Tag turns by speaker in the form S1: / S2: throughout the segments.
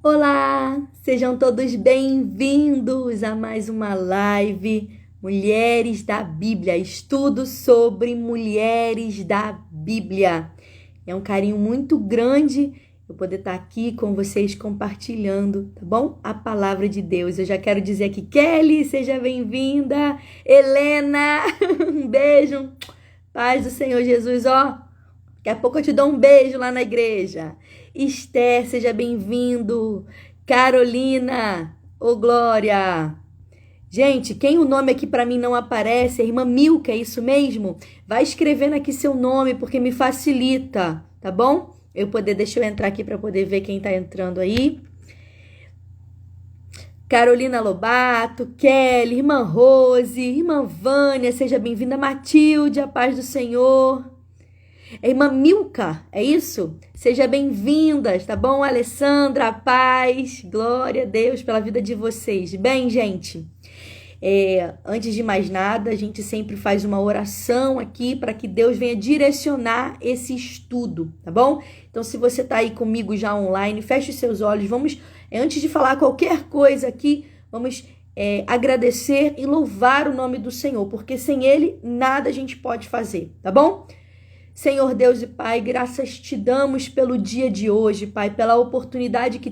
S1: Olá, sejam todos bem-vindos a mais uma live Mulheres da Bíblia, estudo sobre mulheres da Bíblia. É um carinho muito grande eu poder estar aqui com vocês compartilhando, tá bom? A palavra de Deus. Eu já quero dizer aqui, Kelly, seja bem-vinda. Helena, um beijo. Paz do Senhor Jesus, ó. Daqui a pouco eu te dou um beijo lá na igreja. Esther, seja bem-vindo. Carolina, ô glória. Gente, quem o nome aqui para mim não aparece, a irmã Milka, é isso mesmo? Vai escrevendo aqui seu nome, porque me facilita, tá bom? Deixa eu entrar aqui para poder ver quem tá entrando aí. Carolina Lobato, Kelly, irmã Rose, irmã Vânia, seja bem-vinda. Matilde, a paz do Senhor. Irmã Milka, é isso? Seja bem-vindas, tá bom? Alessandra, paz, glória a Deus pela vida de vocês. Bem, gente, antes de mais nada, a gente sempre faz uma oração aqui para que Deus venha direcionar esse estudo, tá bom? Então, se você tá aí comigo já online, feche os seus olhos, vamos, antes de falar qualquer coisa aqui, vamos agradecer e louvar o nome do Senhor, porque sem Ele nada a gente pode fazer, tá bom? Senhor Deus e Pai, graças te damos pelo dia de hoje, Pai, pela oportunidade que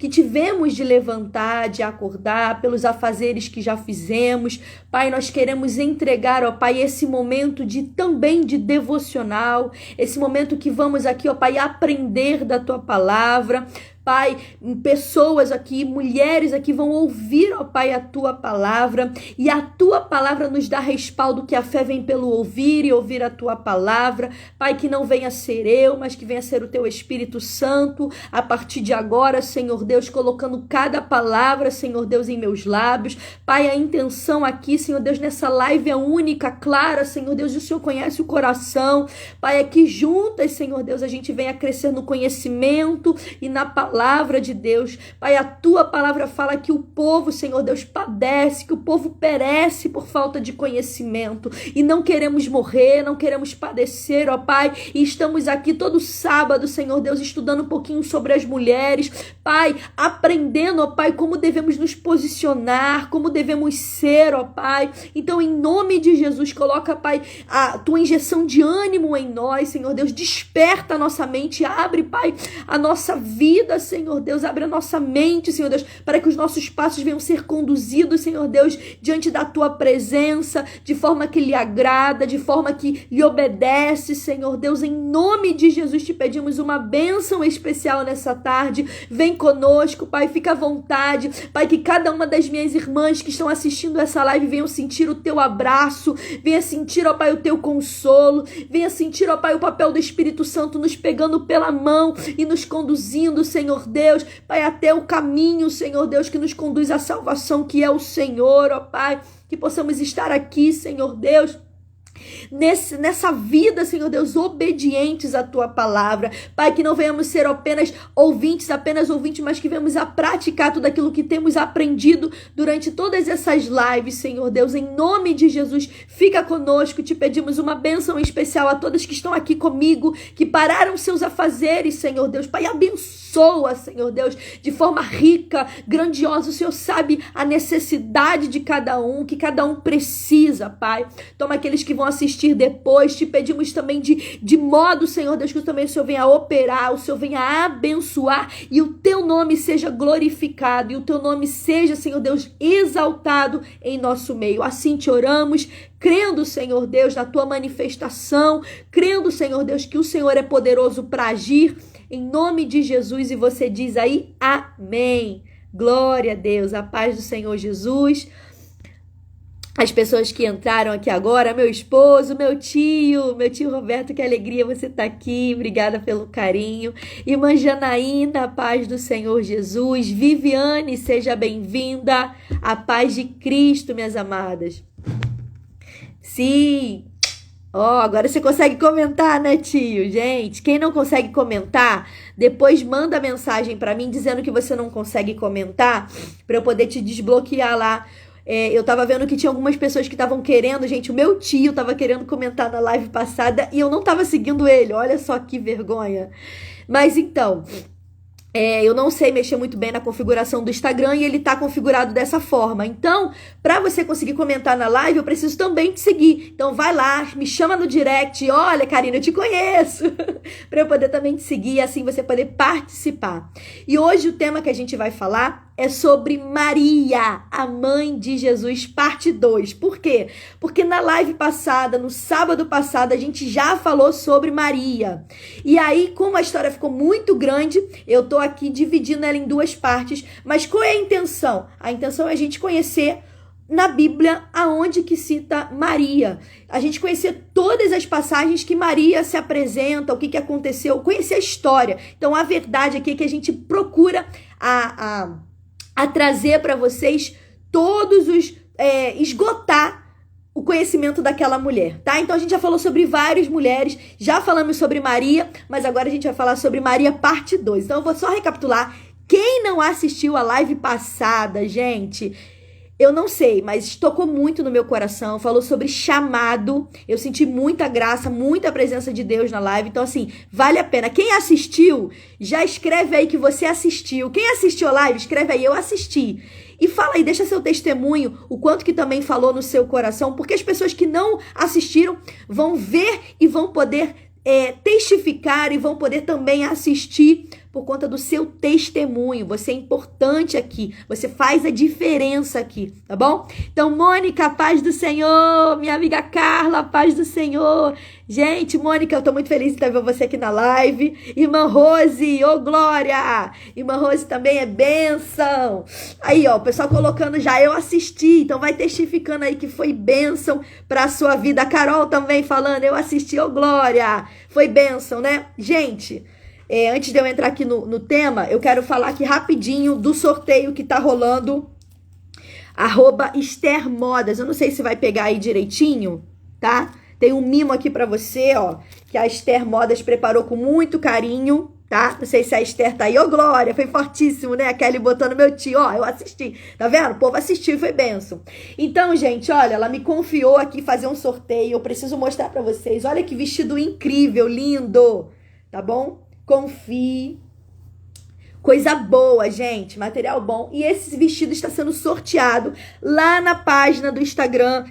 S1: tivemos de levantar, de acordar, pelos afazeres que já fizemos. Pai, nós queremos entregar, ó Pai, esse momento também de devocional, esse momento que vamos aqui, ó Pai, aprender da tua palavra. Pai, pessoas aqui, mulheres aqui vão ouvir, ó Pai, a tua palavra, e a tua palavra nos dá respaldo, que a fé vem pelo ouvir e ouvir a tua palavra. Pai, que não venha ser eu, mas que venha ser o teu Espírito Santo, a partir de agora, Senhor Deus, colocando cada palavra, Senhor Deus, em meus lábios. Pai, a intenção aqui, Senhor Deus, nessa live é única, clara, Senhor Deus, e o Senhor conhece o coração. Pai, é que juntas, Senhor Deus, a gente venha crescer no conhecimento e na palavra de Deus. Pai, a tua palavra fala que o povo, Senhor Deus, padece, que o povo perece por falta de conhecimento, e não queremos morrer, não queremos padecer, ó Pai, e estamos aqui todo sábado, Senhor Deus, estudando um pouquinho sobre as mulheres, Pai, aprendendo, ó Pai, como devemos nos posicionar, como devemos ser, ó Pai. Então, em nome de Jesus, coloca, Pai, a tua injeção de ânimo em nós, Senhor Deus, desperta a nossa mente, abre, Pai, a nossa vida, Senhor Deus, abre a nossa mente, Senhor Deus, para que os nossos passos venham ser conduzidos, Senhor Deus, diante da tua presença, de forma que lhe agrada, de forma que lhe obedece, Senhor Deus. Em nome de Jesus te pedimos uma bênção especial nessa tarde. Vem conosco, Pai, fica à vontade, Pai, que cada uma das minhas irmãs que estão assistindo essa live venham sentir o teu abraço, venha sentir, ó Pai, o teu consolo, venha sentir, ó Pai, o papel do Espírito Santo nos pegando pela mão e nos conduzindo, Senhor Deus, Pai, até o caminho, Senhor Deus, que nos conduz à salvação, que é o Senhor, ó Pai, que possamos estar aqui, Senhor Deus, nessa vida, Senhor Deus, obedientes à tua palavra, Pai, que não venhamos ser apenas ouvintes, mas que venhamos a praticar tudo aquilo que temos aprendido durante todas essas lives, Senhor Deus. Em nome de Jesus, fica conosco, te pedimos uma bênção especial a todas que estão aqui comigo, que pararam seus afazeres, Senhor Deus. Pai, abençoa, Senhor Deus, de forma rica, grandiosa. O Senhor sabe a necessidade de cada um, que cada um precisa, Pai. Toma aqueles que vão assistir depois, te pedimos também de modo, Senhor Deus, que também o Senhor venha operar, o Senhor venha abençoar, e o teu nome seja glorificado, e o teu nome seja, Senhor Deus, exaltado em nosso meio. Assim te oramos, crendo, Senhor Deus, na tua manifestação, crendo, Senhor Deus, que o Senhor é poderoso para agir, em nome de Jesus. E você diz aí, amém. Glória a Deus, a paz do Senhor Jesus. As pessoas que entraram aqui agora, meu esposo, meu tio Roberto, que alegria você estar aqui, obrigada pelo carinho. Irmã Janaína, a paz do Senhor Jesus. Viviane, seja bem-vinda, a paz de Cristo, minhas amadas. Sim, agora você consegue comentar, né, tio? Gente, quem não consegue comentar, depois manda mensagem para mim dizendo que você não consegue comentar, para eu poder te desbloquear lá. Eu tava vendo que tinha algumas pessoas que estavam querendo, gente, o meu tio tava querendo comentar na live passada e eu não tava seguindo ele, olha só que vergonha. Mas então, Eu não sei mexer muito bem na configuração do Instagram e ele tá configurado dessa forma. Então, para você conseguir comentar na live, eu preciso também te seguir. Então, vai lá, me chama no direct. Olha, Karina, eu te conheço. Para eu poder também te seguir e assim você poder participar. E hoje o tema que a gente vai falar é sobre Maria, a mãe de Jesus, parte 2. Por quê? Porque na live passada, no sábado passado, a gente já falou sobre Maria. E aí, como a história ficou muito grande, eu tô aqui dividindo ela em duas partes. Mas qual é a intenção? A intenção é a gente conhecer na Bíblia aonde que cita Maria. A gente conhecer todas as passagens que Maria se apresenta, o que aconteceu, conhecer a história. Então, a verdade aqui é que a gente procura a trazer para vocês todos os... esgotar o conhecimento daquela mulher, tá? Então a gente já falou sobre várias mulheres, já falamos sobre Maria, mas agora a gente vai falar sobre Maria parte 2. Então eu vou só recapitular. Quem não assistiu a live passada, gente... Eu não sei, mas tocou muito no meu coração, falou sobre chamado, eu senti muita graça, muita presença de Deus na live, então assim, vale a pena. Quem assistiu, já escreve aí que você assistiu. Quem assistiu a live, escreve aí, eu assisti. E fala aí, deixa seu testemunho, o quanto que também falou no seu coração, porque as pessoas que não assistiram vão ver e vão poder testificar e vão poder também assistir por conta do seu testemunho. Você é importante aqui, você faz a diferença aqui, tá bom? Então, Mônica, paz do Senhor, minha amiga Carla, paz do Senhor. Gente, Mônica, eu tô muito feliz de ver você aqui na live. Irmã Rose, ô glória! Irmã Rose também é bênção. Aí, ó, o pessoal colocando já, eu assisti, então vai testificando aí que foi bênção pra sua vida. A Carol também falando, eu assisti, ô glória! Foi bênção, né? Gente... antes de eu entrar aqui no tema, eu quero falar aqui rapidinho do sorteio que tá rolando, @Esther Modas. Eu não sei se vai pegar aí direitinho, tá? Tem um mimo aqui pra você, ó, que a Esther Modas preparou com muito carinho, tá? Não sei se a Esther tá aí. Ô, glória, foi fortíssimo, né? A Kelly botando meu tio, ó, eu assisti. Tá vendo? O povo assistiu e foi benção. Então, gente, olha, ela me confiou aqui fazer um sorteio. Eu preciso mostrar pra vocês. Olha que vestido incrível, lindo, tá bom? Confie. Coisa boa, gente. Material bom. E esse vestido está sendo sorteado lá na página do Instagram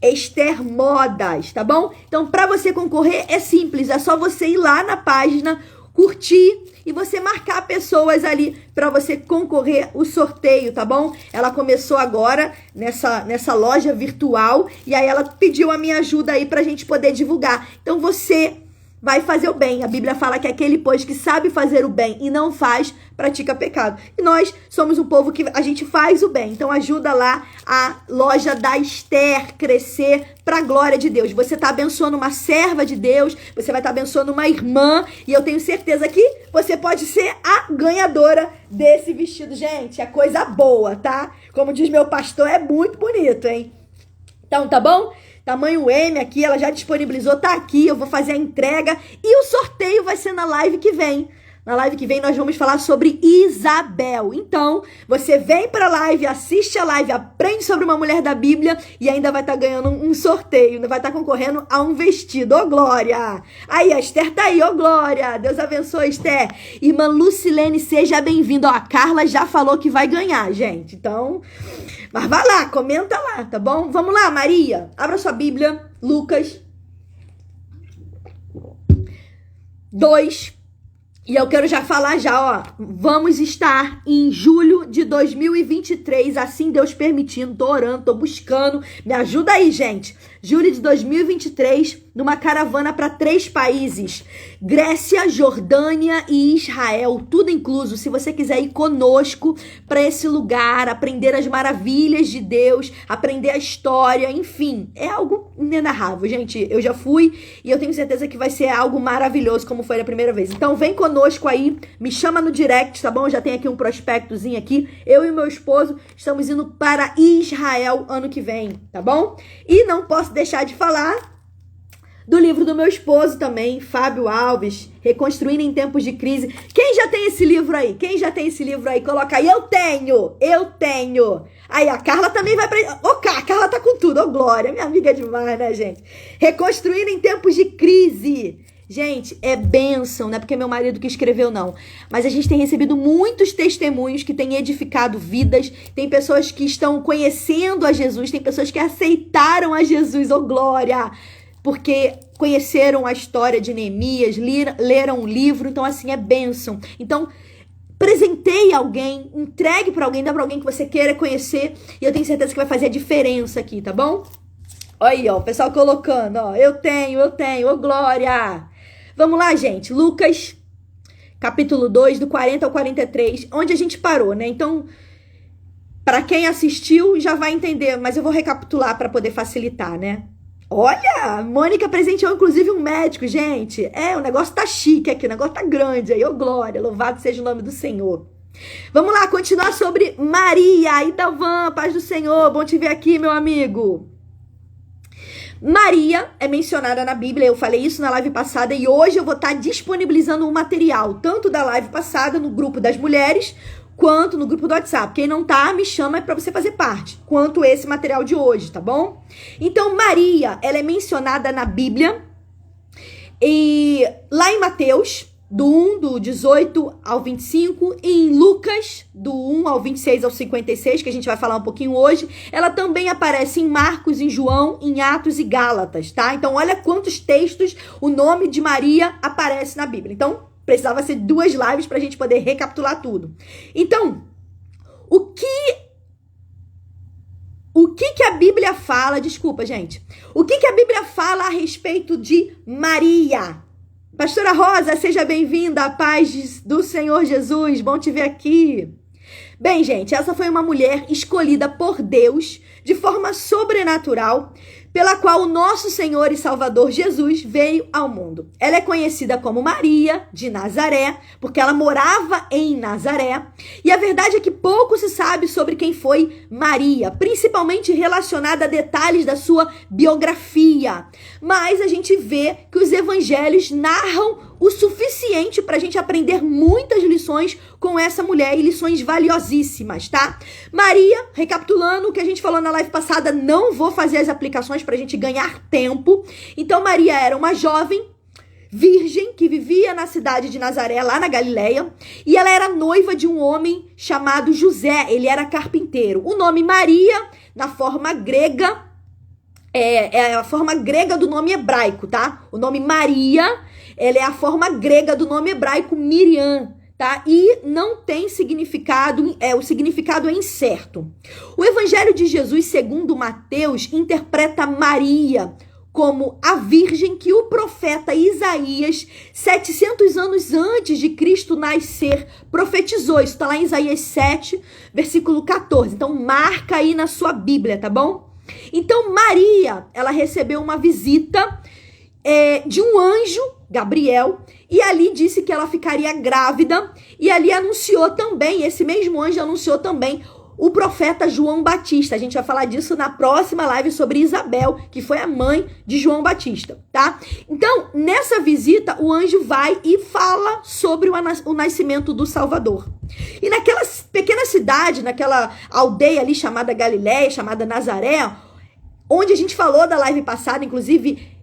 S1: Esther Modas, tá bom? Então, para você concorrer, é simples. É só você ir lá na página, curtir e você marcar pessoas ali para você concorrer o sorteio, tá bom? Ela começou agora nessa loja virtual e aí ela pediu a minha ajuda aí pra gente poder divulgar. Então, você... vai fazer o bem. A Bíblia fala que aquele, pois, que sabe fazer o bem e não faz, pratica pecado. E nós somos um povo que a gente faz o bem. Então ajuda lá a loja da Esther crescer para a glória de Deus. Você está abençoando uma serva de Deus, você vai estar abençoando uma irmã e eu tenho certeza que você pode ser a ganhadora desse vestido. Gente, é coisa boa, tá? Como diz meu pastor, é muito bonito, hein? Então, tá bom? Tamanho M aqui, ela já disponibilizou, tá aqui, eu vou fazer a entrega e o sorteio vai ser na live que vem. Na live que vem nós vamos falar sobre Isabel. Então, você vem pra live, assiste a live, aprende sobre uma mulher da Bíblia e ainda vai estar ganhando um sorteio, vai estar concorrendo a um vestido. Ô, glória! Aí, a Esther tá aí, ô, glória! Deus abençoe, Esther. Irmã Lucilene, seja bem-vinda. Ó, a Carla já falou que vai ganhar, gente. Então, mas vai lá, comenta lá, tá bom? Vamos lá, Maria. Abra sua Bíblia, Lucas 2. E eu quero já falar já, ó, vamos estar em julho de 2023, assim Deus permitindo, tô orando, tô buscando, me ajuda aí, gente. Julho de 2023, numa caravana para 3 países, Grécia, Jordânia e Israel, tudo incluso. Se você quiser ir conosco para esse lugar, aprender as maravilhas de Deus, aprender a história, enfim, é algo inenarrável, gente. Eu já fui e eu tenho certeza que vai ser algo maravilhoso, como foi a primeira vez. Então vem conosco aí, me chama no direct, tá bom? Já tem aqui um prospectozinho aqui. Eu e meu esposo estamos indo para Israel ano que vem, tá bom? E não posso deixar de falar do livro do meu esposo também, Fábio Alves, Reconstruindo em Tempos de Crise. Quem já tem esse livro aí? Quem já tem esse livro aí? Coloca aí. Eu tenho. Aí a Carla também vai pra... Ô, a Carla tá com tudo. Ô, glória. Minha amiga é demais, né, gente? Reconstruindo em Tempos de Crise. Gente, é bênção, não é porque é meu marido que escreveu, não. Mas a gente tem recebido muitos testemunhos que têm edificado vidas. Tem pessoas que estão conhecendo a Jesus, tem pessoas que aceitaram a Jesus, oh glória! Porque conheceram a história de Neemias, leram um livro, então assim, é bênção. Então, presenteie alguém, entregue para alguém, dá para alguém que você queira conhecer, e eu tenho certeza que vai fazer a diferença aqui, tá bom? Olha aí, ó, o pessoal colocando, ó, eu tenho, ô glória! Vamos lá, gente, Lucas, capítulo 2, do 40 ao 43, onde a gente parou, né? Então, para quem assistiu, já vai entender, mas eu vou recapitular para poder facilitar, né? Olha, Mônica presenteou inclusive um médico, gente. O negócio tá chique aqui, o negócio tá grande aí, ô glória, louvado seja o nome do Senhor. Vamos lá, continuar sobre Maria. Idavan, paz do Senhor, bom te ver aqui, meu amigo. Maria é mencionada na Bíblia, eu falei isso na live passada e hoje eu vou estar disponibilizando um material, tanto da live passada no grupo das mulheres, quanto no grupo do WhatsApp. Quem não tá, me chama para você fazer parte, quanto esse material de hoje, tá bom? Então, Maria, ela é mencionada na Bíblia, e lá em Mateus, do 1, do 18 ao 25, e em Lucas, do 1 ao 26 ao 56, que a gente vai falar um pouquinho hoje, ela também aparece em Marcos, em João, em Atos e Gálatas, tá? Então, olha quantos textos o nome de Maria aparece na Bíblia. Então, precisava ser 2 lives para a gente poder recapitular tudo. Então, o que a Bíblia fala, desculpa, gente, o que a Bíblia fala a respeito de Maria? Pastora Rosa, seja bem-vinda, a paz do Senhor Jesus, bom te ver aqui. Bem, gente, essa foi uma mulher escolhida por Deus de forma sobrenatural, pela qual o nosso Senhor e Salvador Jesus veio ao mundo. Ela é conhecida como Maria de Nazaré, porque ela morava em Nazaré. E a verdade é que pouco se sabe sobre quem foi Maria, principalmente relacionada a detalhes da sua biografia. Mas a gente vê que os evangelhos narram o suficiente para a gente aprender muitas lições com essa mulher e lições valiosíssimas, tá? Maria, recapitulando o que a gente falou na live passada, não vou fazer as aplicações para a gente ganhar tempo. Então, Maria era uma jovem virgem que vivia na cidade de Nazaré, lá na Galileia, e ela era noiva de um homem chamado José, ele era carpinteiro. O nome Maria, na forma grega, é a forma grega do nome hebraico, tá? O nome Maria, ela é a forma grega do nome hebraico Miriam, tá? E não tem significado, o significado é incerto. O Evangelho de Jesus, segundo Mateus, interpreta Maria como a virgem que o profeta Isaías, 700 anos antes de Cristo nascer, profetizou. Isso está lá em Isaías 7, versículo 14. Então, marca aí na sua Bíblia, tá bom? Então, Maria, ela recebeu uma visita de um anjo, Gabriel, e ali disse que ela ficaria grávida, e ali anunciou também, esse mesmo anjo anunciou também o profeta João Batista. A gente vai falar disso na próxima live sobre Isabel, que foi a mãe de João Batista, tá? Então, nessa visita, o anjo vai e fala sobre o nascimento do Salvador. E naquela pequena cidade, naquela aldeia ali chamada Galileia, chamada Nazaré, onde a gente falou da live passada, inclusive,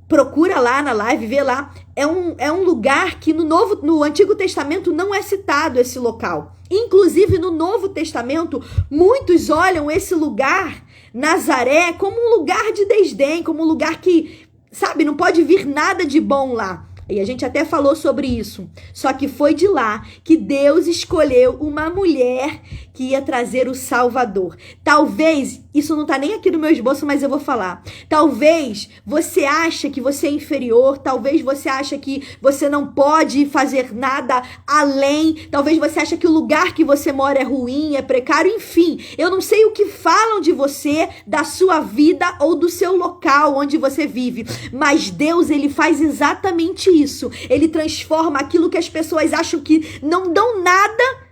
S1: procura lá na live, vê lá, é um lugar que no Antigo Testamento não é citado esse local. Inclusive, no Novo Testamento, muitos olham esse lugar, Nazaré, como um lugar de desdém, como um lugar que, sabe, não pode vir nada de bom lá. E a gente até falou sobre isso. Só que foi de lá que Deus escolheu uma mulher que ia trazer o Salvador. Talvez, isso não tá nem aqui no meu esboço, mas eu vou falar. Talvez você ache que você é inferior, talvez você ache que você não pode fazer nada além, talvez você ache que o lugar que você mora é ruim, é precário, enfim. Eu não sei o que falam de você, da sua vida ou do seu local onde você vive, mas Deus, ele faz exatamente isso. Ele transforma aquilo que as pessoas acham que não dão nada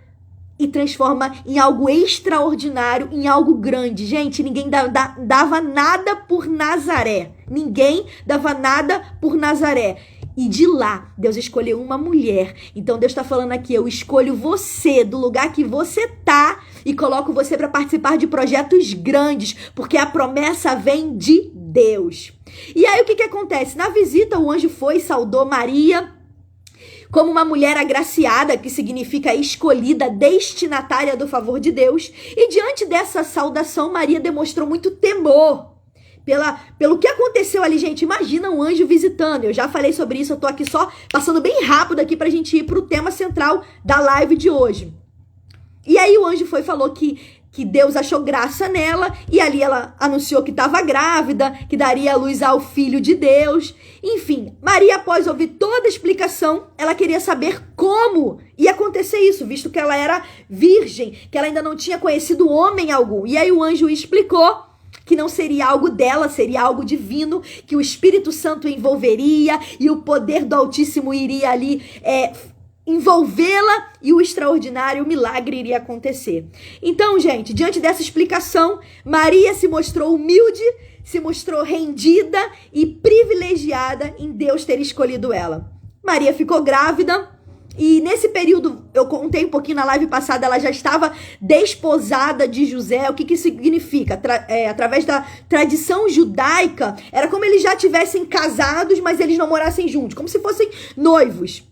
S1: e transforma em algo extraordinário, em algo grande. Gente, ninguém dava nada por Nazaré. Ninguém dava nada por Nazaré. E de lá, Deus escolheu uma mulher. Então, Deus está falando aqui, eu escolho você do lugar que você tá e coloco você para participar de projetos grandes, porque a promessa vem de Deus. E aí o que acontece? Na visita o anjo foi e saudou Maria como uma mulher agraciada, que significa escolhida, destinatária do favor de Deus. E diante dessa saudação, Maria demonstrou muito temor pelo que aconteceu ali, gente. Imagina um anjo visitando. Eu já falei sobre isso, eu tô aqui só passando bem rápido aqui pra gente ir pro tema central da live de hoje. E aí o anjo foi e falou que Deus achou graça nela, e ali ela anunciou que estava grávida, que daria à luz ao Filho de Deus. Enfim, Maria, após ouvir toda a explicação, ela queria saber como ia acontecer isso, visto que ela era virgem, que ela ainda não tinha conhecido homem algum. E aí o anjo explicou que não seria algo dela, seria algo divino, que o Espírito Santo envolveria e o poder do Altíssimo iria ali envolvê-la, e o extraordinário, o milagre iria acontecer. Então, gente, diante dessa explicação, Maria se mostrou humilde, se mostrou rendida e privilegiada em Deus ter escolhido ela. Maria ficou grávida, e nesse período, eu contei um pouquinho na live passada, ela já estava desposada de José. O que significa? Através da tradição judaica, era como eles já tivessem casados, mas eles não morassem juntos, como se fossem noivos.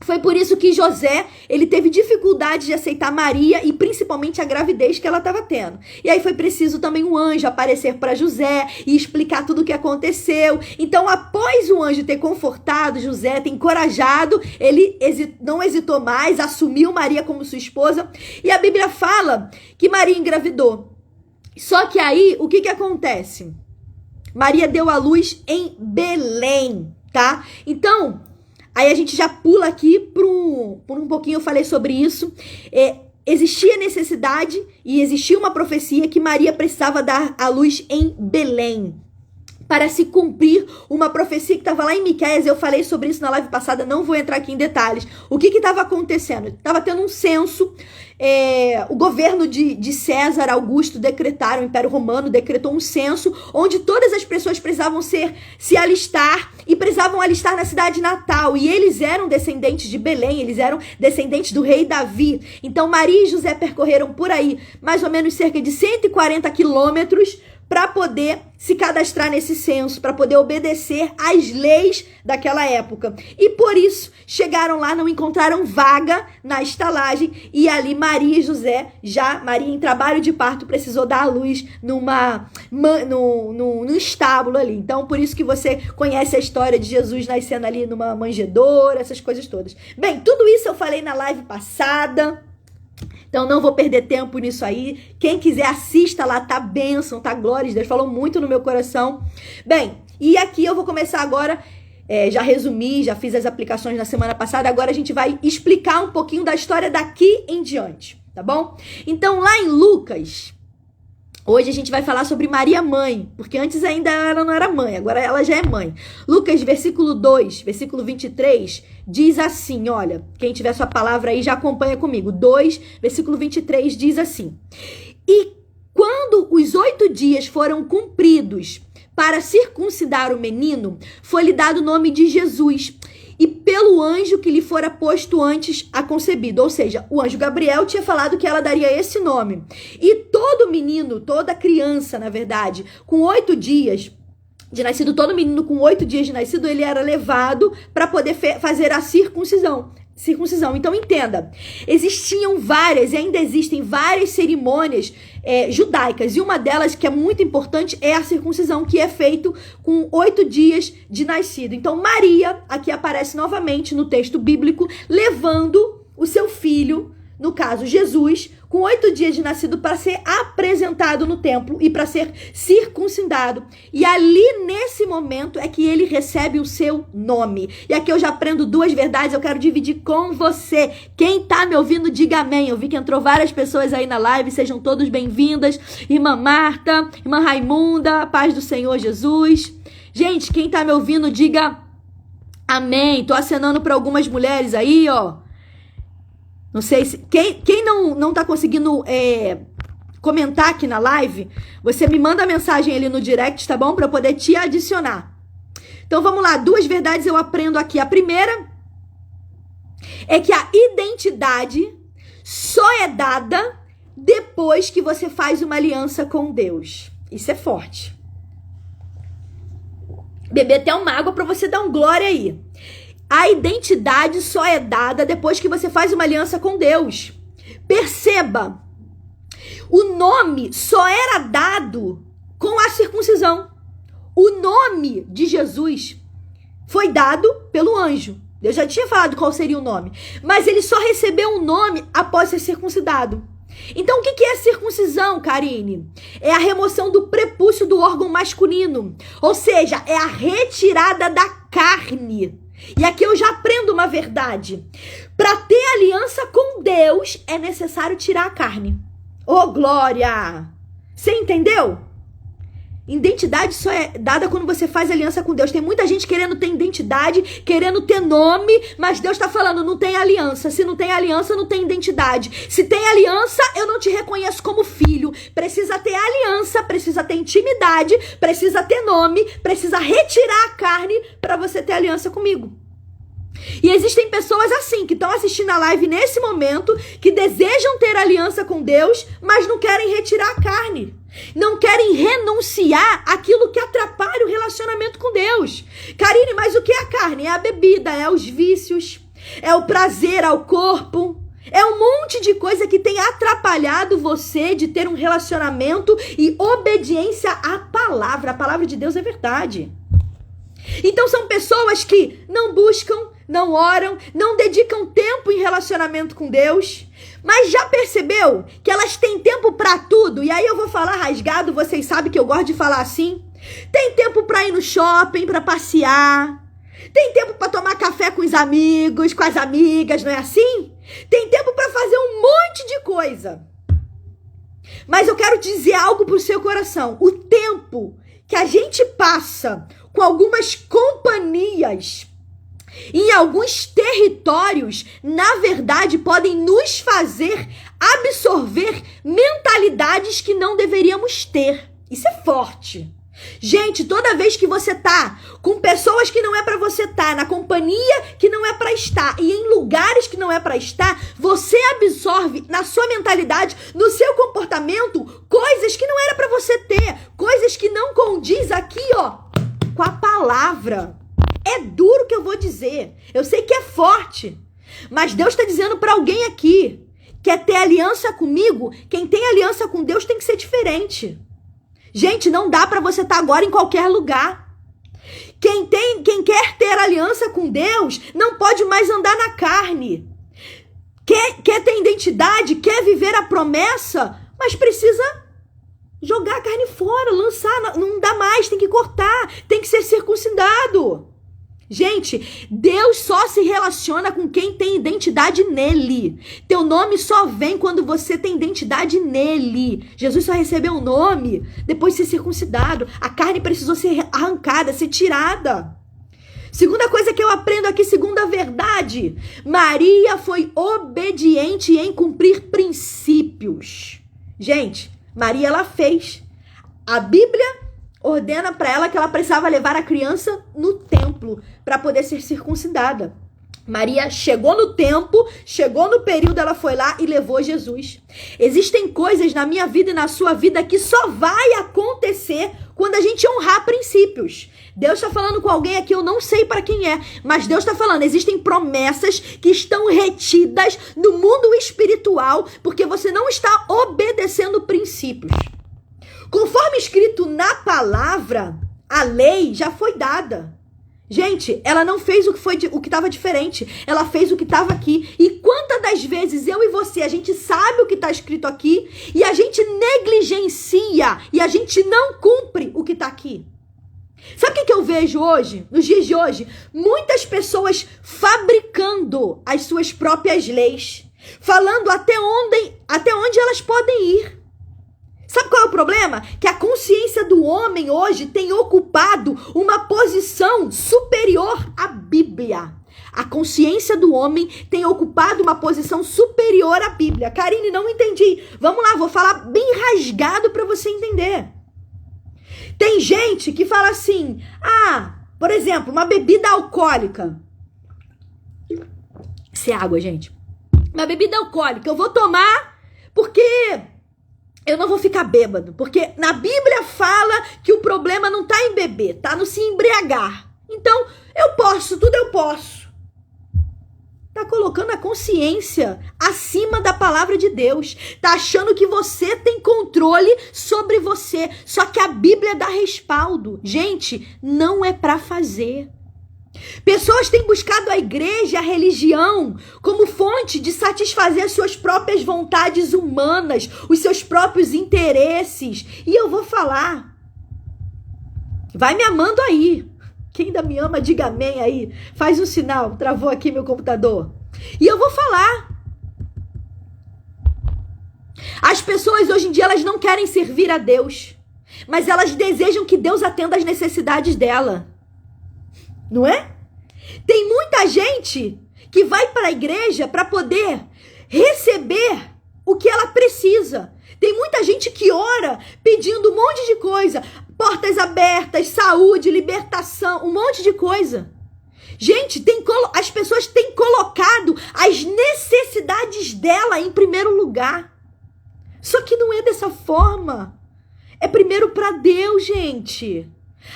S1: Foi por isso que José, ele teve dificuldade de aceitar Maria e principalmente a gravidez que ela estava tendo. E aí foi preciso também um anjo aparecer para José e explicar tudo o que aconteceu. Então, após o anjo ter confortado José, ter encorajado, ele não hesitou mais, assumiu Maria como sua esposa. E a Bíblia fala que Maria engravidou. Só que aí, o que acontece? Maria deu à luz em Belém, tá? Então, aí a gente já pula aqui por um pouquinho, eu falei sobre isso. Existia necessidade e existia uma profecia que Maria precisava dar à luz em Belém, para se cumprir uma profecia que estava lá em Miqueias. Eu falei sobre isso na live passada, não vou entrar aqui em detalhes. O que estava acontecendo? Estava tendo um censo, o governo de César Augusto o Império Romano decretou um censo, onde todas as pessoas precisavam se alistar, e precisavam alistar na cidade natal, e eles eram descendentes de Belém, eles eram descendentes do rei Davi. Então Maria e José percorreram por aí, mais ou menos cerca de 140 quilômetros, para poder se cadastrar nesse censo, para poder obedecer às leis daquela época. E por isso, chegaram lá, não encontraram vaga na estalagem, e ali Maria e José, Maria em trabalho de parto, precisou dar à luz num estábulo ali. Então, por isso que você conhece a história de Jesus nascendo ali numa manjedoura, essas coisas todas. Bem, tudo isso eu falei na live passada, então não vou perder tempo nisso aí. Quem quiser, assista lá, tá bênção, tá glória de Deus, falou muito no meu coração. Bem, e aqui eu vou começar agora, já resumi, já fiz as aplicações na semana passada, agora a gente vai explicar um pouquinho da história daqui em diante, tá bom? Então lá em Lucas, hoje a gente vai falar sobre Maria mãe, porque antes ainda ela não era mãe, agora ela já é mãe. Lucas, versículo 2, versículo 23, diz assim, olha, quem tiver sua palavra aí já acompanha comigo. 2, versículo 23 diz assim: E quando os 8 dias foram cumpridos para circuncidar o menino, foi-lhe dado o nome de Jesus, e pelo anjo que lhe fora posto antes a concebido. Ou seja, o anjo Gabriel tinha falado que ela daria esse nome. E todo menino, toda criança, na verdade, com 8 dias de nascido, todo menino com 8 dias de nascido, ele era levado para poder fazer a circuncisão. Então, entenda, existiam várias, e ainda existem várias cerimônias judaicas, e uma delas que é muito importante é a circuncisão, que é feito com 8 dias de nascido. Então, Maria, aqui aparece novamente no texto bíblico, levando o seu filho, no caso Jesus, com 8 dias de nascido, para ser apresentado no templo e para ser circuncidado. E ali, nesse momento, é que ele recebe o seu nome. E aqui eu já aprendo 2 verdades, eu quero dividir com você. Quem tá me ouvindo, diga amém. Eu vi que entrou várias pessoas aí na live, sejam todos bem-vindas. Irmã Marta, irmã Raimunda, paz do Senhor Jesus. Gente, quem tá me ouvindo, diga amém. Tô acenando para algumas mulheres aí, ó. Não sei se... Quem não tá conseguindo comentar aqui na live, você me manda mensagem ali no direct, tá bom? Pra eu poder te adicionar. Então, vamos lá. 2 verdades eu aprendo aqui. A primeira é que a identidade só é dada depois que você faz uma aliança com Deus. Isso é forte. beber até uma água para você dar um glória aí. A identidade só é dada depois que você faz uma aliança com Deus. Perceba, o nome só era dado com a circuncisão. O nome de Jesus foi dado pelo anjo. Deus já tinha falado qual seria o nome, mas ele só recebeu um nome após ser circuncidado. Então, o que é circuncisão, Karine? É a remoção do prepúcio do órgão masculino. Ou seja, é a retirada da carne. E aqui eu já aprendo uma verdade. Para ter aliança com Deus, é necessário tirar a carne. Oh, glória! Você entendeu? Identidade só é dada quando você faz aliança com Deus. Tem muita gente querendo ter identidade, querendo ter nome, mas Deus está falando, não tem aliança. Se não tem aliança, não tem identidade. Se tem aliança, eu não te reconheço como filho. Precisa ter aliança, precisa ter intimidade, precisa ter nome, precisa retirar a carne para você ter aliança comigo. E existem pessoas assim, que estão assistindo a live nesse momento, que desejam ter aliança com Deus, mas não querem retirar a carne. Não querem renunciar àquilo que atrapalha o relacionamento com Deus. Karine, mas o que é a carne? É a bebida, é os vícios, é o prazer ao corpo, é um monte de coisa que tem atrapalhado você de ter um relacionamento e obediência à palavra. A palavra de Deus é verdade. Então são pessoas que não buscam, não oram, não dedicam tempo em relacionamento com Deus, mas já percebeu que elas têm tempo para tudo? E aí eu vou falar rasgado, vocês sabem que eu gosto de falar assim. Tem tempo para ir no shopping, para passear. Tem tempo para tomar café com os amigos, com as amigas, não é assim? Tem tempo para fazer um monte de coisa. Mas eu quero dizer algo pro seu coração. O tempo que a gente passa com algumas companhias em alguns territórios, na verdade, podem nos fazer absorver mentalidades que não deveríamos ter. Isso é forte. Gente, toda vez que você tá com pessoas que não é para você estar, na companhia que não é para estar e em lugares que não é para estar, você absorve na sua mentalidade, no seu comportamento, coisas que não era para você ter, coisas que não condiz aqui, ó, com a palavra. É duro que eu vou dizer. Eu sei que é forte. Mas Deus está dizendo para alguém aqui: quer ter aliança comigo? Quem tem aliança com Deus tem que ser diferente. Gente, não dá para você estar agora em qualquer lugar. Quem quer ter aliança com Deus não pode mais andar na carne. Quer ter identidade, quer viver a promessa, mas precisa jogar a carne fora, lançar. Não dá mais, tem que cortar, tem que ser circuncidado. Gente, Deus só se relaciona com quem tem identidade nele. Teu nome só vem quando você tem identidade nele. Jesus só recebeu um nome depois de ser circuncidado. A carne precisou ser arrancada, ser tirada. Segunda coisa que eu aprendo aqui, segunda verdade. Maria foi obediente em cumprir princípios. Gente, Maria, ela fez. A Bíblia ordena para ela que ela precisava levar a criança no templo para poder ser circuncidada. Maria chegou no tempo, chegou no período, ela foi lá e levou Jesus. Existem coisas na minha vida e na sua vida que só vai acontecer quando a gente honrar princípios. Deus está falando com alguém aqui, eu não sei para quem é, mas Deus está falando, existem promessas que estão retidas no mundo espiritual porque você não está obedecendo princípios. Conforme escrito na palavra, a lei já foi dada. Gente, ela não fez o que estava diferente. Ela fez o que estava aqui. E quantas das vezes eu e você, a gente sabe o que está escrito aqui e a gente negligencia e a gente não cumpre o que está aqui. Sabe o que eu vejo hoje, nos dias de hoje? Muitas pessoas fabricando as suas próprias leis, falando até onde elas podem ir. Sabe qual é o problema? Que a consciência do homem hoje tem ocupado uma posição superior à Bíblia. A consciência do homem tem ocupado uma posição superior à Bíblia. Karine, não entendi. Vamos lá, vou falar bem rasgado para você entender. Tem gente que fala assim, por exemplo, uma bebida alcoólica. Isso é água, gente. Uma bebida alcoólica, eu vou tomar porque eu não vou ficar bêbado, porque na Bíblia fala que o problema não tá em beber, tá no se embriagar. Então, eu posso, tudo eu posso. Tá colocando a consciência acima da palavra de Deus. Tá achando que você tem controle sobre você. Só que a Bíblia dá respaldo. Gente, não é para fazer. Pessoas têm buscado a igreja, a religião, como fonte de satisfazer as suas próprias vontades humanas, os seus próprios interesses. E eu vou falar. Vai me amando aí. Quem ainda me ama, diga amém aí. Faz um sinal. Travou aqui meu computador. E eu vou falar. As pessoas hoje em dia, elas não querem servir a Deus. Mas elas desejam que Deus atenda às necessidades dela. Não é? Tem muita gente que vai para a igreja para poder receber o que ela precisa. Tem muita gente que ora pedindo um monte de coisa. Portas abertas, saúde, libertação, um monte de coisa. Gente, as pessoas têm colocado as necessidades dela em primeiro lugar. Só que não é dessa forma. É primeiro para Deus, gente.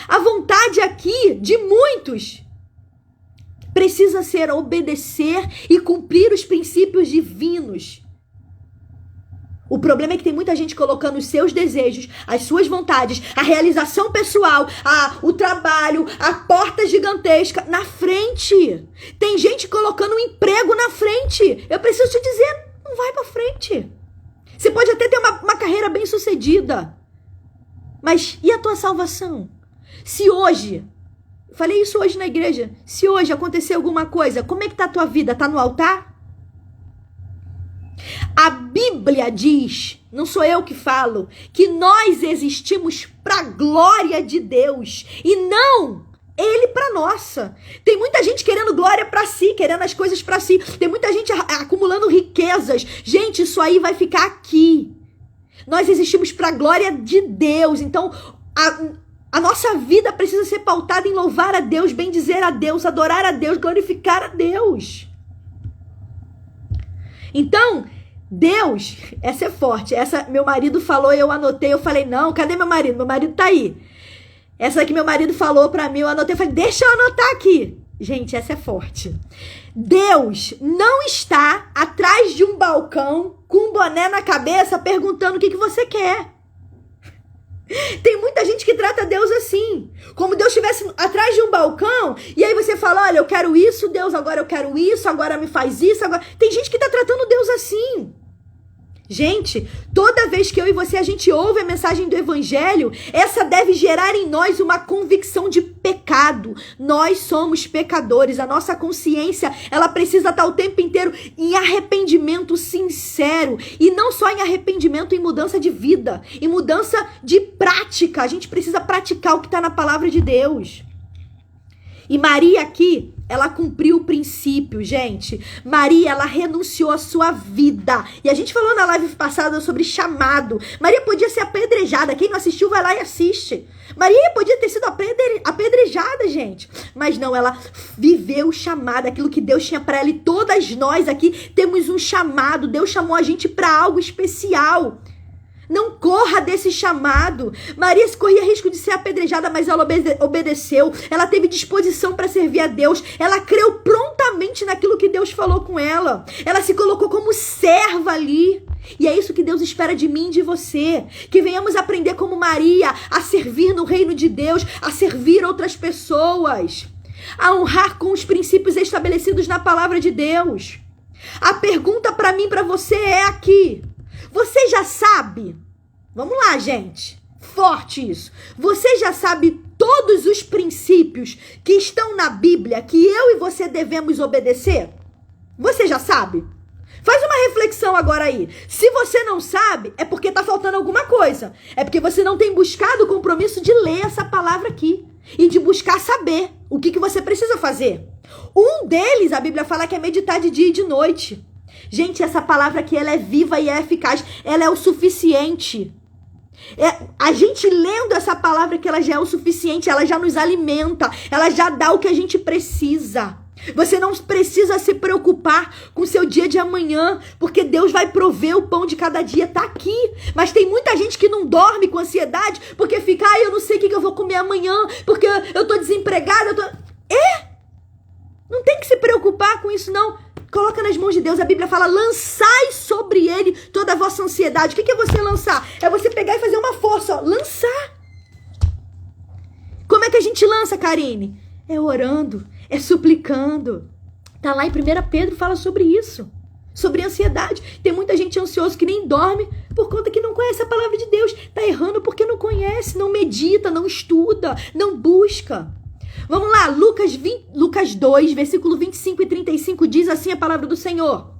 S1: A vontade aqui de muitos precisa ser obedecer e cumprir os princípios divinos. O problema é que tem muita gente colocando os seus desejos, as suas vontades, a realização pessoal, o trabalho, a porta gigantesca na frente. Tem gente colocando um emprego na frente. Eu preciso te dizer, não vai pra frente. Você pode até ter uma carreira bem sucedida. Mas e a tua salvação? Se hoje, falei isso hoje na igreja, se hoje acontecer alguma coisa, como é que tá a tua vida? Tá no altar? A Bíblia diz, não sou eu que falo, que nós existimos para a glória de Deus e não Ele para nossa. Tem muita gente querendo glória para si, querendo as coisas para si. Tem muita gente acumulando riquezas. Gente, isso aí vai ficar aqui. Nós existimos para a glória de Deus. Então, a nossa vida precisa ser pautada em louvar a Deus, bendizer a Deus, adorar a Deus, glorificar a Deus. Então, Deus, essa é forte. Essa meu marido falou e eu anotei. Eu falei, não, cadê meu marido? Meu marido tá aí. Essa que meu marido falou pra mim, eu anotei. Eu falei, deixa eu anotar aqui. Gente, essa é forte. Deus não está atrás de um balcão com um boné na cabeça perguntando o que você quer. Tem muita gente que trata Deus assim, como Deus estivesse atrás de um balcão, e aí você fala, olha, eu quero isso, Deus, agora eu quero isso, agora me faz isso, agora... Tem gente que tá tratando Deus assim. Gente, toda vez que eu e você, a gente ouve a mensagem do Evangelho, essa deve gerar em nós uma convicção de pecado. Nós somos pecadores, a nossa consciência, ela precisa estar o tempo inteiro em arrependimento sincero. E não só em arrependimento, em mudança de vida, em mudança de prática. A gente precisa praticar o que está na palavra de Deus. E Maria aqui, ela cumpriu o princípio, gente. Maria, ela renunciou à sua vida. E a gente falou na live passada sobre chamado. Maria podia ser apedrejada. Quem não assistiu, vai lá e assiste. Maria podia ter sido apedrejada, gente. Mas não, ela viveu o chamado, aquilo que Deus tinha para ela. E todas nós aqui temos um chamado. Deus chamou a gente para algo especial. Não corra desse chamado. Maria corria risco de ser apedrejada, mas ela obedeceu. Ela teve disposição para servir a Deus. Ela creu prontamente naquilo que Deus falou com ela. Ela se colocou como serva ali. E é isso que Deus espera de mim e de você. Que venhamos aprender como Maria a servir no reino de Deus, a servir outras pessoas, a honrar com os princípios estabelecidos na palavra de Deus. A pergunta para mim, para você é aqui. Você já sabe? Vamos lá, gente. Forte isso. Você já sabe todos os princípios que estão na Bíblia que eu e você devemos obedecer? Você já sabe? Faz uma reflexão agora aí. Se você não sabe, é porque tá faltando alguma coisa. É porque você não tem buscado o compromisso de ler essa palavra aqui. E de buscar saber o que você precisa fazer. Um deles, a Bíblia fala que é meditar de dia e de noite. Gente, essa palavra aqui, ela é viva e é eficaz. Ela é o suficiente. A gente lendo essa palavra que ela já é o suficiente, ela já nos alimenta, ela já dá o que a gente precisa. Você não precisa se preocupar com o seu dia de amanhã, porque Deus vai prover o pão de cada dia, tá aqui. Mas tem muita gente que não dorme com ansiedade, porque fica, eu não sei o que eu vou comer amanhã, porque eu tô desempregada, Não tem que se preocupar com isso, não. Coloca nas mãos de Deus. A Bíblia fala, lançai sobre ele toda a vossa ansiedade. O que é você lançar? É você pegar e fazer uma força, lançar. Como é que a gente lança, Karine? É orando, é suplicando. Tá lá em 1 Pedro, fala sobre isso. Sobre ansiedade. Tem muita gente ansiosa que nem dorme por conta que não conhece a palavra de Deus. Tá errando porque não conhece, não medita, não estuda, não busca. Vamos lá, Lucas 2, versículo 25 e 35 diz assim a palavra do Senhor.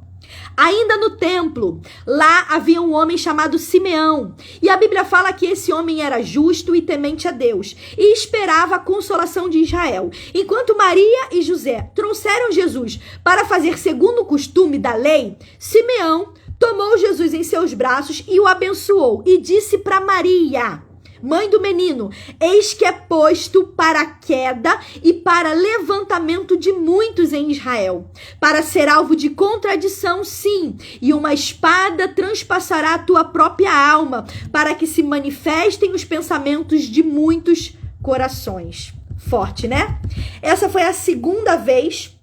S1: Ainda no templo, lá havia um homem chamado Simeão. E a Bíblia fala que esse homem era justo e temente a Deus e esperava a consolação de Israel. Enquanto Maria e José trouxeram Jesus para fazer segundo o costume da lei, Simeão tomou Jesus em seus braços e o abençoou e disse para Maria, mãe do menino, eis que é posto para a queda e para levantamento de muitos em Israel, para ser alvo de contradição, sim, e uma espada transpassará a tua própria alma, para que se manifestem os pensamentos de muitos corações. Forte, né? Essa foi a segunda vez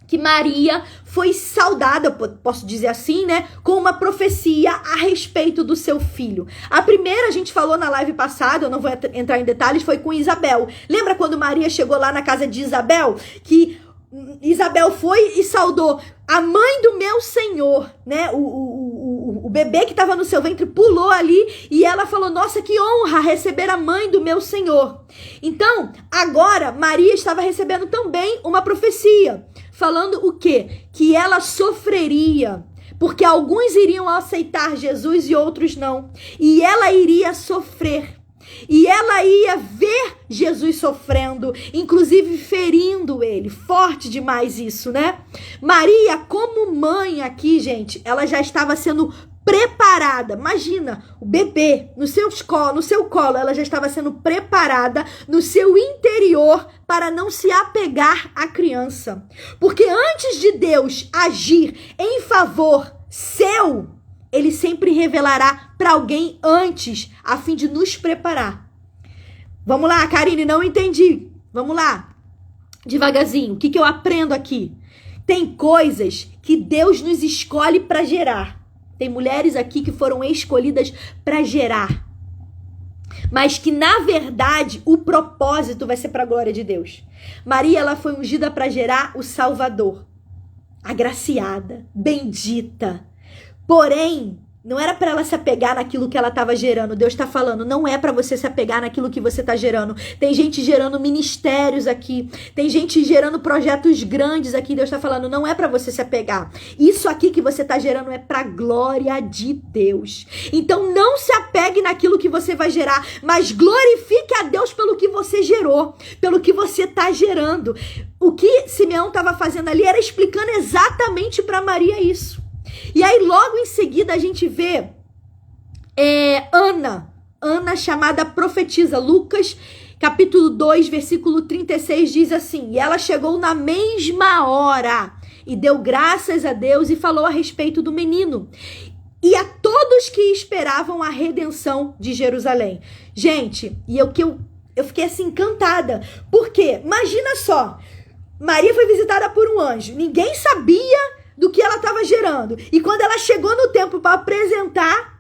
S1: que Maria foi saudada, posso dizer assim, né, com uma profecia a respeito do seu filho. A primeira a gente falou na live passada, eu não vou entrar em detalhes, foi com Isabel. Lembra quando Maria chegou lá na casa de Isabel? Que Isabel foi e saudou a mãe do meu Senhor, né? O bebê que estava no seu ventre pulou ali e ela falou, nossa, que honra receber a mãe do meu Senhor. Então, agora, Maria estava recebendo também uma profecia, falando o quê? Que ela sofreria, porque alguns iriam aceitar Jesus e outros não. E ela iria sofrer. E ela ia ver Jesus sofrendo, inclusive ferindo ele. Forte demais isso, né? Maria, como mãe aqui, gente, ela já estava sendo preparada. Imagina, o bebê no seu colo, ela já estava sendo preparada no seu interior para não se apegar à criança. Porque antes de Deus agir em favor seu, ele sempre revelará para alguém antes, a fim de nos preparar. Vamos lá, Karine, não entendi. Vamos lá, devagarzinho. O que eu aprendo aqui? Tem coisas que Deus nos escolhe para gerar. Tem mulheres aqui que foram escolhidas para gerar. Mas que, na verdade, o propósito vai ser para a glória de Deus. Maria, ela foi ungida para gerar o Salvador. Agraciada, bendita. Porém, não era para ela se apegar naquilo que ela estava gerando. Deus está falando, não é para você se apegar naquilo que você está gerando. Tem gente gerando ministérios aqui. Tem gente gerando projetos grandes aqui. Deus está falando, não é para você se apegar. Isso aqui que você está gerando é para a glória de Deus. Então não se apegue naquilo que você vai gerar, mas glorifique a Deus pelo que você gerou, pelo que você está gerando. O que Simeão estava fazendo ali era explicando exatamente para Maria isso. E aí, logo em seguida, a gente vê Ana chamada profetisa. Lucas, capítulo 2, versículo 36, diz assim, e ela chegou na mesma hora e deu graças a Deus e falou a respeito do menino e a todos que esperavam a redenção de Jerusalém. Gente, e eu fiquei assim encantada, porque, imagina só, Maria foi visitada por um anjo, ninguém sabia do que ela estava gerando. E quando ela chegou no templo para apresentar,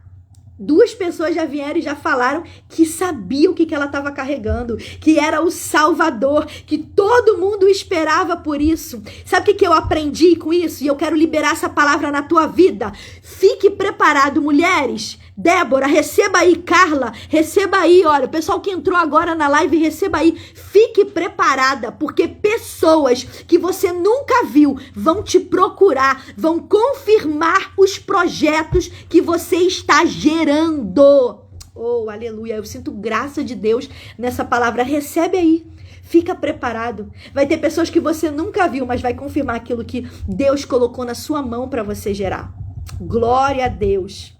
S1: duas pessoas já vieram e já falaram que sabiam o que ela estava carregando, que era o Salvador, que todo mundo esperava por isso. Sabe o que eu aprendi com isso? E eu quero liberar essa palavra na tua vida. Fique preparado, mulheres. Débora, receba aí, Carla, receba aí, olha, o pessoal que entrou agora na live, receba aí, fique preparada, porque pessoas que você nunca viu vão te procurar, vão confirmar os projetos que você está gerando. Oh, aleluia, eu sinto graça de Deus nessa palavra, recebe aí. Fica preparado. Vai ter pessoas que você nunca viu, mas vai confirmar aquilo que Deus colocou na sua mão para você gerar. Glória a Deus.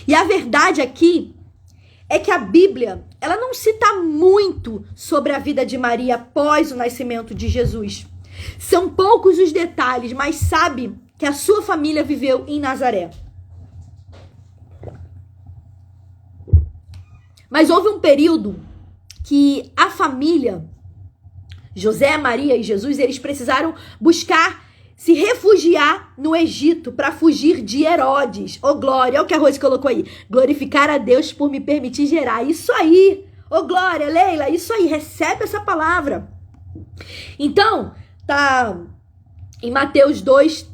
S1: E a verdade aqui é que a Bíblia, ela não cita muito sobre a vida de Maria após o nascimento de Jesus. São poucos os detalhes, mas sabe que a sua família viveu em Nazaré. Mas houve um período que a família, José, Maria e Jesus, eles precisaram buscar se refugiar no Egito para fugir de Herodes. Ô glória, olha o que a Rose colocou aí. Glorificar a Deus por me permitir gerar. Isso aí. Ô glória, Leila, isso aí. Recebe essa palavra. Então, tá em Mateus 2,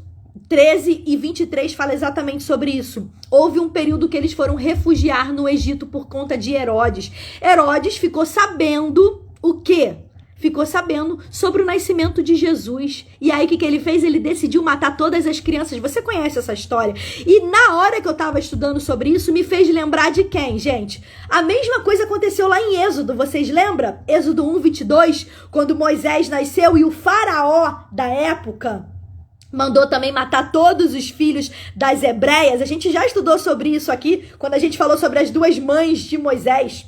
S1: 13 e 23 fala exatamente sobre isso. Houve um período que eles foram refugiar no Egito por conta de Herodes. Herodes ficou sabendo o quê? Ficou sabendo sobre o nascimento de Jesus. E aí, o que ele fez? Ele decidiu matar todas as crianças. Você conhece essa história? E na hora que eu estava estudando sobre isso, me fez lembrar de quem, gente? A mesma coisa aconteceu lá em Êxodo. Vocês lembram? Êxodo 1, 22, quando Moisés nasceu e o faraó da época mandou também matar todos os filhos das hebreias. A gente já estudou sobre isso aqui, quando a gente falou sobre as duas mães de Moisés.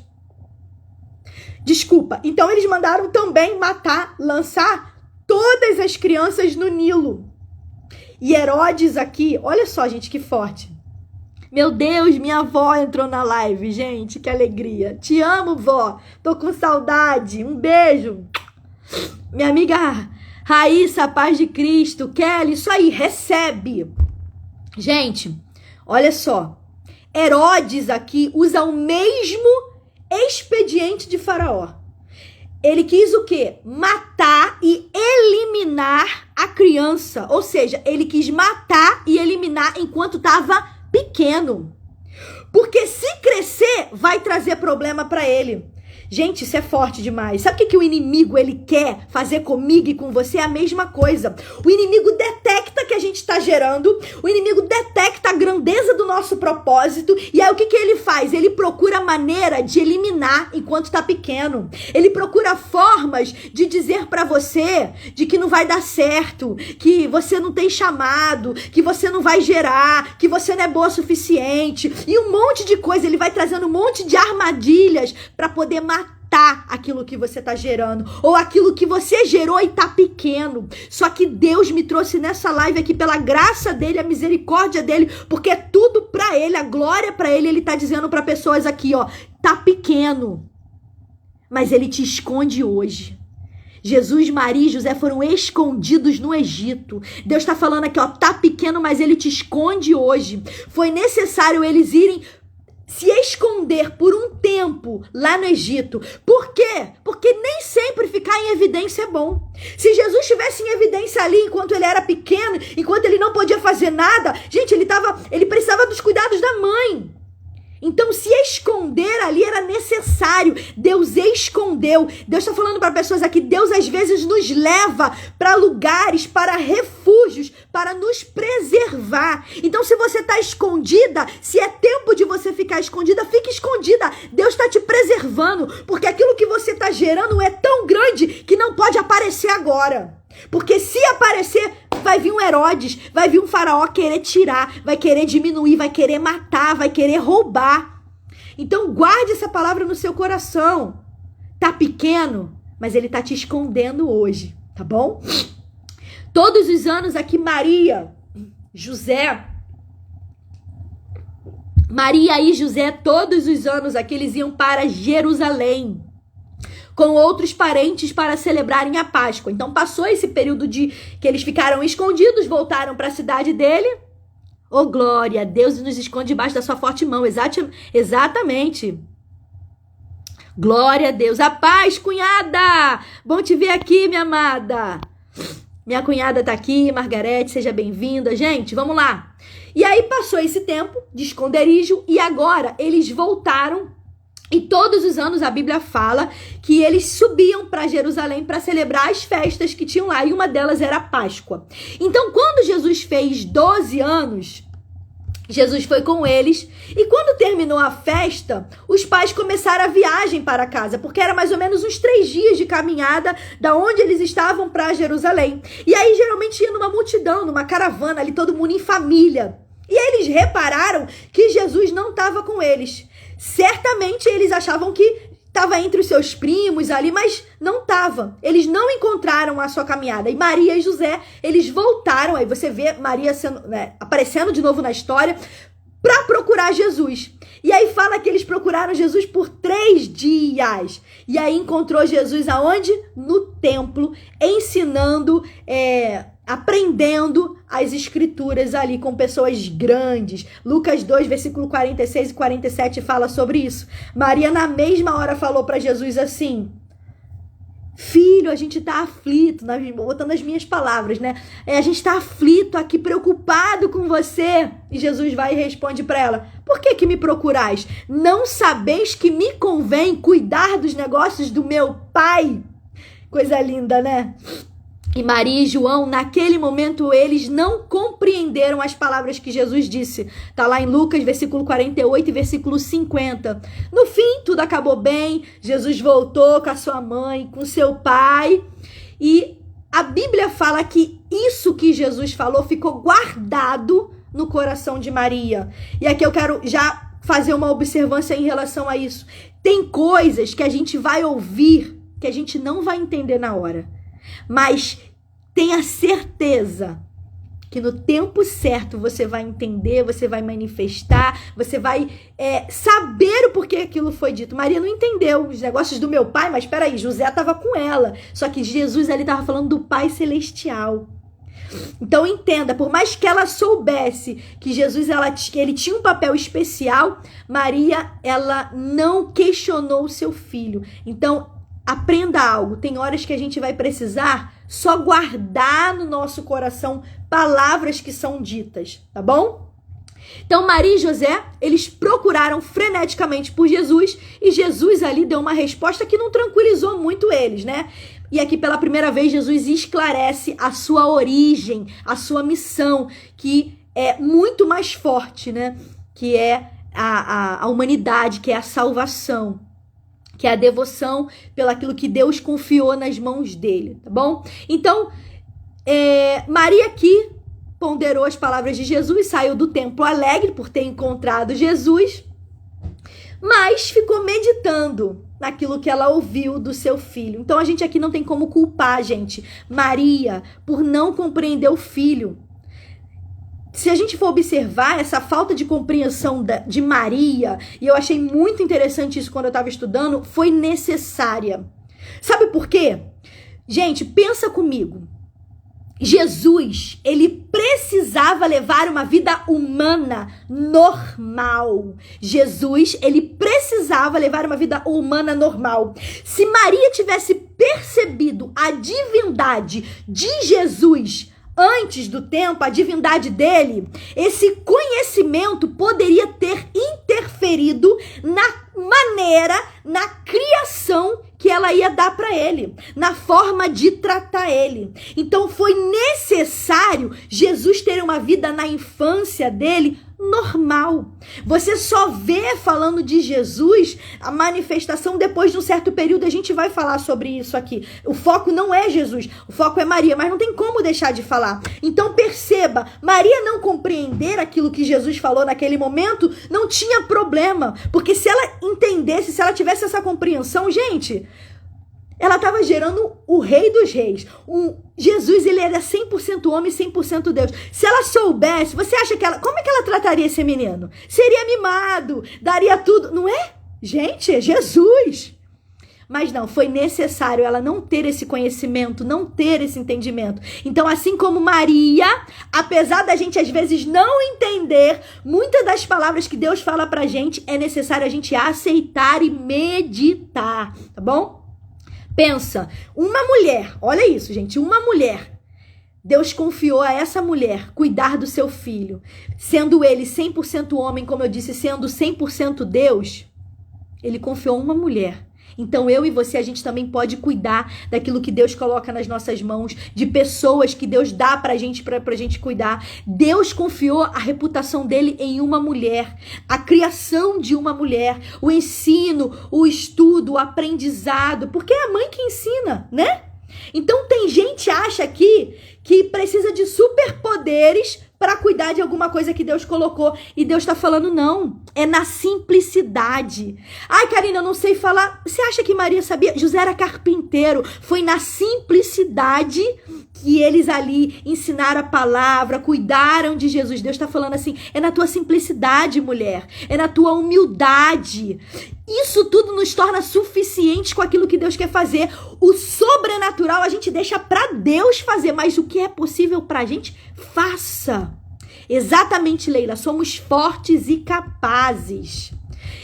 S1: Desculpa. Então, eles mandaram também matar, lançar todas as crianças no Nilo. E Herodes aqui, olha só, gente, que forte. Meu Deus, minha avó entrou na live, gente, que alegria. Te amo, vó. Tô com saudade. Um beijo. Minha amiga Raíssa, paz de Cristo. Kelly, isso aí, recebe. Gente, olha só. Herodes aqui usa o mesmo expediente de Faraó. Ele quis o quê? Matar e eliminar a criança. Ou seja, ele quis matar e eliminar enquanto estava pequeno. Porque se crescer, vai trazer problema para ele. Gente, isso é forte demais. Sabe o que o inimigo ele quer fazer comigo e com você? É a mesma coisa. O inimigo detecta que a gente está gerando, o inimigo detecta a grandeza do nosso propósito, e aí o que ele faz? Ele procura maneira de eliminar enquanto está pequeno. Ele procura formas de dizer para você de que não vai dar certo, que você não tem chamado, que você não vai gerar, que você não é boa o suficiente, e um monte de coisa. Ele vai trazendo um monte de armadilhas para poder matar aquilo que você tá gerando, ou aquilo que você gerou e tá pequeno. Só que Deus me trouxe nessa live aqui pela graça dele, a misericórdia dele, porque é tudo pra ele, a glória pra ele. Ele tá dizendo pra pessoas aqui, ó, tá pequeno, mas ele te esconde hoje. Jesus, Maria e José foram escondidos no Egito. Deus tá falando aqui, ó, tá pequeno, mas ele te esconde hoje. Foi necessário eles irem se esconder por um tempo lá no Egito. Por quê? Porque nem sempre ficar em evidência é bom. Se Jesus estivesse em evidência ali enquanto ele era pequeno, enquanto ele não podia fazer nada, gente, ele precisava dos cuidados da mãe. Então, se esconder ali era necessário. Deus escondeu. Deus está falando para pessoas aqui, Deus às vezes nos leva para lugares, para refúgios, para nos preservar. Então, se você está escondida, se é tempo de você ficar escondida, fique escondida. Deus está te preservando, porque aquilo que você está gerando é tão grande que não pode aparecer agora. Porque se aparecer, vai vir um Herodes, vai vir um faraó querer tirar, vai querer diminuir, vai querer matar, vai querer roubar. Então guarde essa palavra no seu coração. Tá pequeno, mas ele tá te escondendo hoje, tá bom? Todos os anos aqui Maria e José, todos os anos aqui eles iam para Jerusalém com outros parentes para celebrarem a Páscoa. Então passou esse período de que eles ficaram escondidos, voltaram para a cidade dele. Oh, glória, Deus nos esconde debaixo da sua forte mão. Exatamente. Glória a Deus. A paz, cunhada! Bom te ver aqui, minha amada. Minha cunhada tá aqui, Margarete, seja bem-vinda. Gente, vamos lá. E aí passou esse tempo de esconderijo e agora eles voltaram. E todos os anos a Bíblia fala que eles subiam para Jerusalém para celebrar as festas que tinham lá. E uma delas era a Páscoa. Então, quando Jesus fez 12 anos, Jesus foi com eles. E quando terminou a festa, os pais começaram a viagem para casa. Porque era mais ou menos uns 3 dias de caminhada da onde eles estavam para Jerusalém. E aí, geralmente, ia numa multidão, numa caravana, ali todo mundo em família. E aí eles repararam que Jesus não estava com eles. Certamente eles achavam que estava entre os seus primos ali, mas não estava. Eles não encontraram a sua caminhada. E Maria e José, eles voltaram. Aí você vê Maria aparecendo de novo na história para procurar Jesus. E aí fala que eles procuraram Jesus por 3 dias. E aí encontrou Jesus aonde? No templo, ensinando, aprendendo as escrituras ali com pessoas grandes. Lucas 2, versículo 46 e 47 fala sobre isso. Maria na mesma hora falou para Jesus assim: filho, a gente tá aflito, botando as minhas palavras, né? A gente tá aflito aqui, preocupado com você. E Jesus vai e responde para ela: por que me procurais? Não sabeis que me convém cuidar dos negócios do meu Pai? Coisa linda, né? E Maria e João, naquele momento, eles não compreenderam as palavras que Jesus disse. Tá lá em Lucas, versículo 48 e versículo 50. No fim, tudo acabou bem. Jesus voltou com a sua mãe, com seu pai. E a Bíblia fala que isso que Jesus falou ficou guardado no coração de Maria. E aqui eu quero já fazer uma observância em relação a isso. Tem coisas que a gente vai ouvir que a gente não vai entender na hora. Mas tenha certeza que no tempo certo você vai entender, você vai manifestar, você vai saber o porquê aquilo foi dito. Maria não entendeu os negócios do meu pai, mas peraí, José estava com ela. Só que Jesus ali estava falando do Pai Celestial. Então entenda, por mais que ela soubesse que Jesus ele tinha um papel especial, Maria, ela não questionou o seu filho. Então aprenda algo, tem horas que a gente vai precisar só guardar no nosso coração palavras que são ditas, tá bom? Então Maria e José, eles procuraram freneticamente por Jesus e Jesus ali deu uma resposta que não tranquilizou muito eles, né? E aqui pela primeira vez Jesus esclarece a sua origem, a sua missão, que é muito mais forte, né? Que é a humanidade, que é a salvação, que é a devoção pelaquilo que Deus confiou nas mãos dele, tá bom? Então, Maria aqui ponderou as palavras de Jesus, saiu do templo alegre por ter encontrado Jesus, mas ficou meditando naquilo que ela ouviu do seu filho. Então, a gente aqui não tem como culpar, gente, Maria, por não compreender o filho. Se a gente for observar essa falta de compreensão de Maria, e eu achei muito interessante isso quando eu estava estudando, foi necessária. Sabe por quê? Gente, pensa comigo. Jesus, ele precisava levar uma vida humana normal. Jesus, ele precisava levar uma vida humana normal. Se Maria tivesse percebido a divindade de Jesus antes do tempo, a divindade dele, esse conhecimento poderia ter interferido na maneira, na criação que ela ia dar para ele, na forma de tratar ele. Então foi necessário Jesus ter uma vida na infância dele normal. Você só vê falando de Jesus a manifestação depois de um certo período. A gente vai falar sobre isso aqui. O foco não é Jesus, o foco é Maria, mas não tem como deixar de falar. Então perceba, Maria não compreender aquilo que Jesus falou naquele momento não tinha problema, porque se ela entendesse, se ela tivesse essa compreensão, gente, ela estava gerando o Rei dos Reis. Jesus, ele era 100% homem e 100% Deus. Se ela soubesse, você acha que como é que ela trataria esse menino? Seria mimado, daria tudo, não é? Gente, é Jesus. Mas não, foi necessário ela não ter esse conhecimento, não ter esse entendimento. Então, assim como Maria, apesar da gente às vezes não entender muitas das palavras que Deus fala pra gente, é necessário a gente aceitar e meditar, tá bom? Pensa, uma mulher, olha isso, gente, uma mulher, Deus confiou a essa mulher cuidar do seu filho, sendo ele 100% homem, como eu disse, sendo 100% Deus, ele confiou a uma mulher. Então eu e você, a gente também pode cuidar daquilo que Deus coloca nas nossas mãos, de pessoas que Deus dá pra gente cuidar. Deus confiou a reputação dele em uma mulher, a criação de uma mulher, o ensino, o estudo, o aprendizado, porque é a mãe que ensina, né? Então tem gente que acha aqui que precisa de superpoderes para cuidar de alguma coisa que Deus colocou. E Deus tá falando, não, é na simplicidade. Ai, Karina, eu não sei falar. Você acha que Maria sabia? José era carpinteiro. Foi na simplicidade que eles ali ensinaram a palavra, cuidaram de Jesus. Deus tá falando assim, é na tua simplicidade, mulher. É na tua humildade. Isso tudo nos torna suficientes com aquilo que Deus quer fazer. O sobrenatural a gente deixa para Deus fazer, mas o que é possível pra gente, faça. Exatamente, Leila, somos fortes e capazes.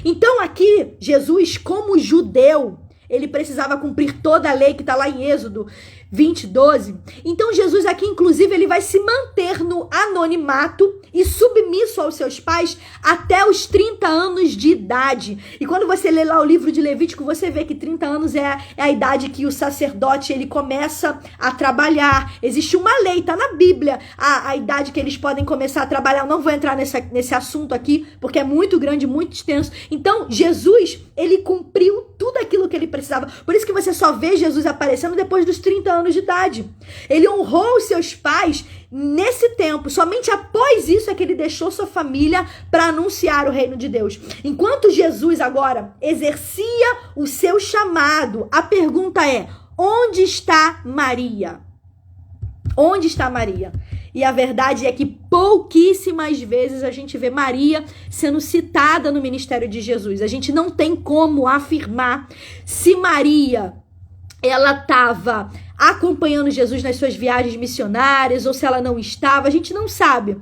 S1: Então aqui, Jesus, como judeu, ele precisava cumprir toda a lei que está lá em Êxodo 20:12. Então Jesus aqui, inclusive, ele vai se manter no anonimato e submisso aos seus pais até os 30 anos de idade. E quando você lê lá o livro de Levítico, você vê que 30 anos é a idade que o sacerdote ele começa a trabalhar. Existe uma lei, tá na Bíblia, a idade que eles podem começar a trabalhar. Eu não vou entrar nesse assunto aqui, porque é muito grande, muito extenso. Então, Jesus, ele cumpriu tudo aquilo que ele precisava. Por isso que você só vê Jesus aparecendo depois dos 30 anos de idade. Ele honrou os seus pais nesse tempo. Somente após isso é que ele deixou sua família para anunciar o reino de Deus. Enquanto Jesus agora exercia o seu chamado, a pergunta é: onde está Maria? Onde está Maria? E a verdade é que pouquíssimas vezes a gente vê Maria sendo citada no ministério de Jesus. A gente não tem como afirmar se Maria ela estava acompanhando Jesus nas suas viagens missionárias ou se ela não estava. A gente não sabe.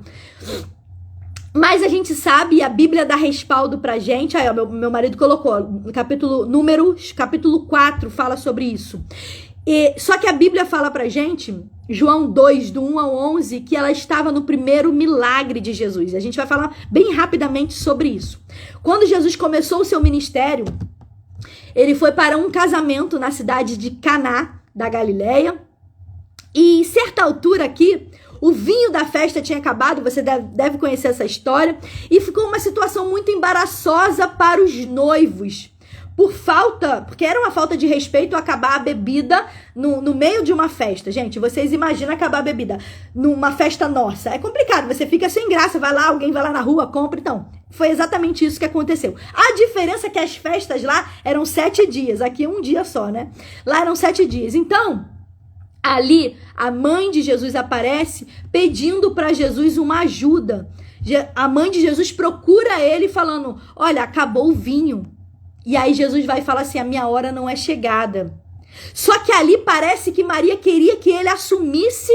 S1: Mas a gente sabe, e a Bíblia dá respaldo pra gente. Aí, ó, meu marido colocou, no capítulo 4 fala sobre isso. Só que a Bíblia fala pra gente, João 2, do 1 ao 11, que ela estava no primeiro milagre de Jesus. A gente vai falar bem rapidamente sobre isso. Quando Jesus começou o seu ministério, ele foi para um casamento na cidade de Caná, da Galileia. E em certa altura aqui, o vinho da festa tinha acabado, você deve conhecer essa história. E ficou uma situação muito embaraçosa para os noivos. Porque era uma falta de respeito acabar a bebida no meio de uma festa. Gente, vocês imaginam acabar a bebida numa festa nossa. É complicado, você fica sem graça, alguém vai lá na rua, compra. Então, foi exatamente isso que aconteceu. A diferença é que as festas lá eram 7 dias, aqui um dia só, né? Lá eram 7 dias. Então, ali, a mãe de Jesus aparece pedindo para Jesus uma ajuda. A mãe de Jesus procura ele falando, olha, acabou o vinho. E aí Jesus vai falar assim, a minha hora não é chegada. Só que ali parece que Maria queria que ele assumisse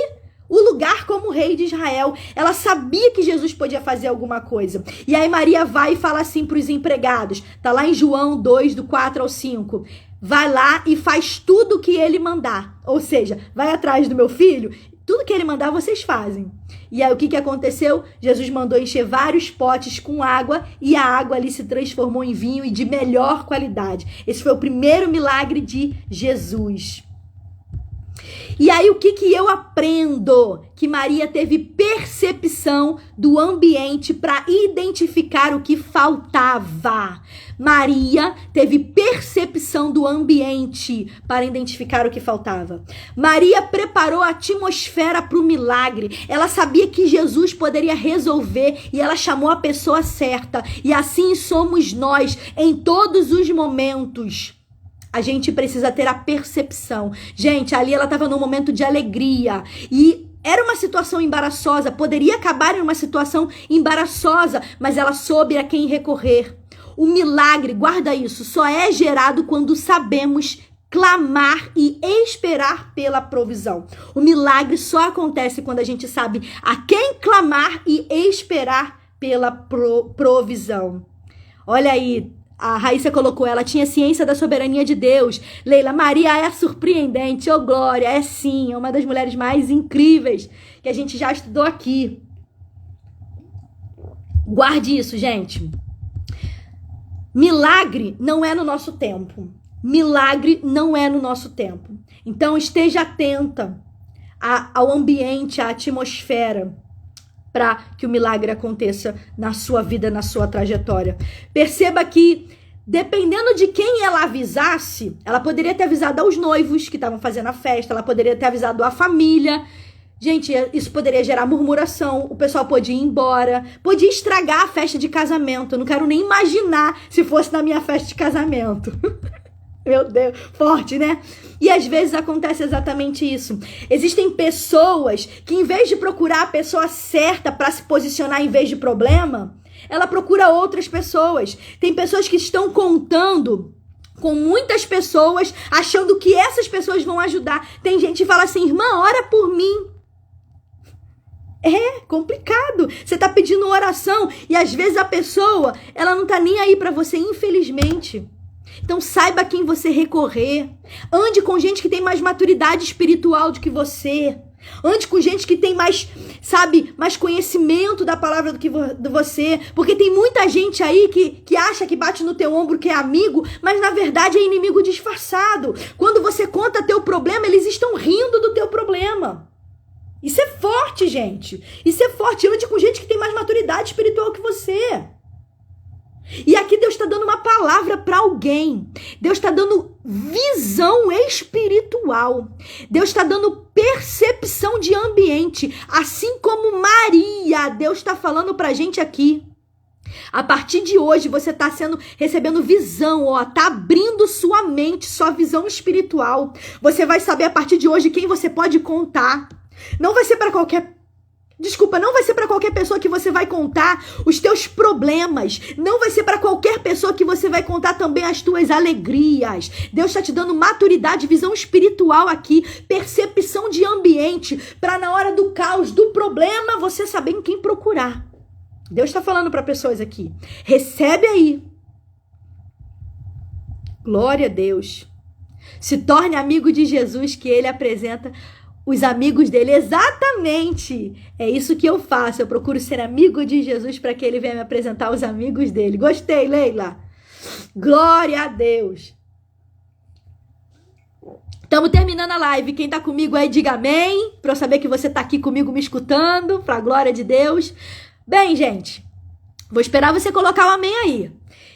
S1: o lugar como rei de Israel. Ela sabia que Jesus podia fazer alguma coisa. E aí Maria vai e fala assim para os empregados. Tá lá em João 2, do 4 ao 5. Vai lá e faz tudo o que ele mandar. Ou seja, vai atrás do meu filho, tudo que ele mandar vocês fazem. E aí o que aconteceu? Jesus mandou encher vários potes com água e a água ali se transformou em vinho e de melhor qualidade. Esse foi o primeiro milagre de Jesus. E aí o que eu aprendo? Que Maria teve percepção do ambiente para identificar o que faltava. Maria teve percepção do ambiente para identificar o que faltava. Maria preparou a atmosfera para o milagre. Ela sabia que Jesus poderia resolver e ela chamou a pessoa certa. E assim somos nós em todos os momentos. A gente precisa ter a percepção. Gente, ali ela estava num momento de alegria e era uma situação embaraçosa, poderia acabar em uma situação embaraçosa, mas ela soube a quem recorrer. O milagre, guarda isso, só é gerado quando sabemos clamar e esperar pela provisão. O milagre só acontece quando a gente sabe a quem clamar e esperar pela provisão. Olha aí, a Raíssa colocou, ela tinha ciência da soberania de Deus. Leila, Maria é surpreendente, oh glória, é sim, é uma das mulheres mais incríveis que a gente já estudou aqui. Guarde isso, gente. Milagre não é no nosso tempo. Milagre não é no nosso tempo. Então esteja atenta ao ambiente, à atmosfera, para que o milagre aconteça na sua vida, na sua trajetória. Perceba que, dependendo de quem ela avisasse, ela poderia ter avisado aos noivos que estavam fazendo a festa, ela poderia ter avisado a família Gente, isso poderia gerar murmuração, o pessoal podia ir embora, podia estragar a festa de casamento. Eu não quero nem imaginar se fosse na minha festa de casamento. Meu Deus, forte, né? E às vezes acontece exatamente isso. Existem pessoas que, em vez de procurar a pessoa certa para se posicionar em vez de problema, ela procura outras pessoas. Tem pessoas que estão contando com muitas pessoas, achando que essas pessoas vão ajudar. Tem gente que fala assim, irmã, ora por mim. É complicado. Você tá pedindo oração e às vezes a pessoa, ela não tá nem aí para você, infelizmente. Então saiba a quem você recorrer. Ande com gente que tem mais maturidade espiritual do que você. Ande com gente que tem mais, sabe, mais conhecimento da palavra do que você. Porque tem muita gente aí que acha que bate no teu ombro que é amigo, mas na verdade é inimigo disfarçado. Quando você conta teu problema, eles estão rindo do teu problema. Isso é forte, gente. Isso é forte. Ande com gente que tem mais maturidade espiritual que você. E aqui Deus está dando uma palavra para alguém. Deus está dando visão espiritual. Deus está dando percepção de ambiente. Assim como Maria, Deus está falando para a gente aqui. A partir de hoje você está recebendo visão, ó, tá abrindo sua mente, sua visão espiritual. Você vai saber a partir de hoje quem você pode contar. Não vai ser para qualquer pessoa que você vai contar os teus problemas. Não vai ser para qualquer pessoa que você vai contar também as tuas alegrias. Deus está te dando maturidade, visão espiritual aqui, percepção de ambiente, para na hora do caos, do problema, você saber em quem procurar. Deus está falando para pessoas aqui. Recebe aí. Glória a Deus. Se torne amigo de Jesus, que ele apresenta os amigos dele. Exatamente. É isso que eu faço. Eu procuro ser amigo de Jesus para que ele venha me apresentar os amigos dele. Gostei, Leila. Glória a Deus. Estamos terminando a live. Quem tá comigo aí, diga amém. Para eu saber que você tá aqui comigo me escutando. Para a glória de Deus. Bem, gente. Vou esperar você colocar o amém aí.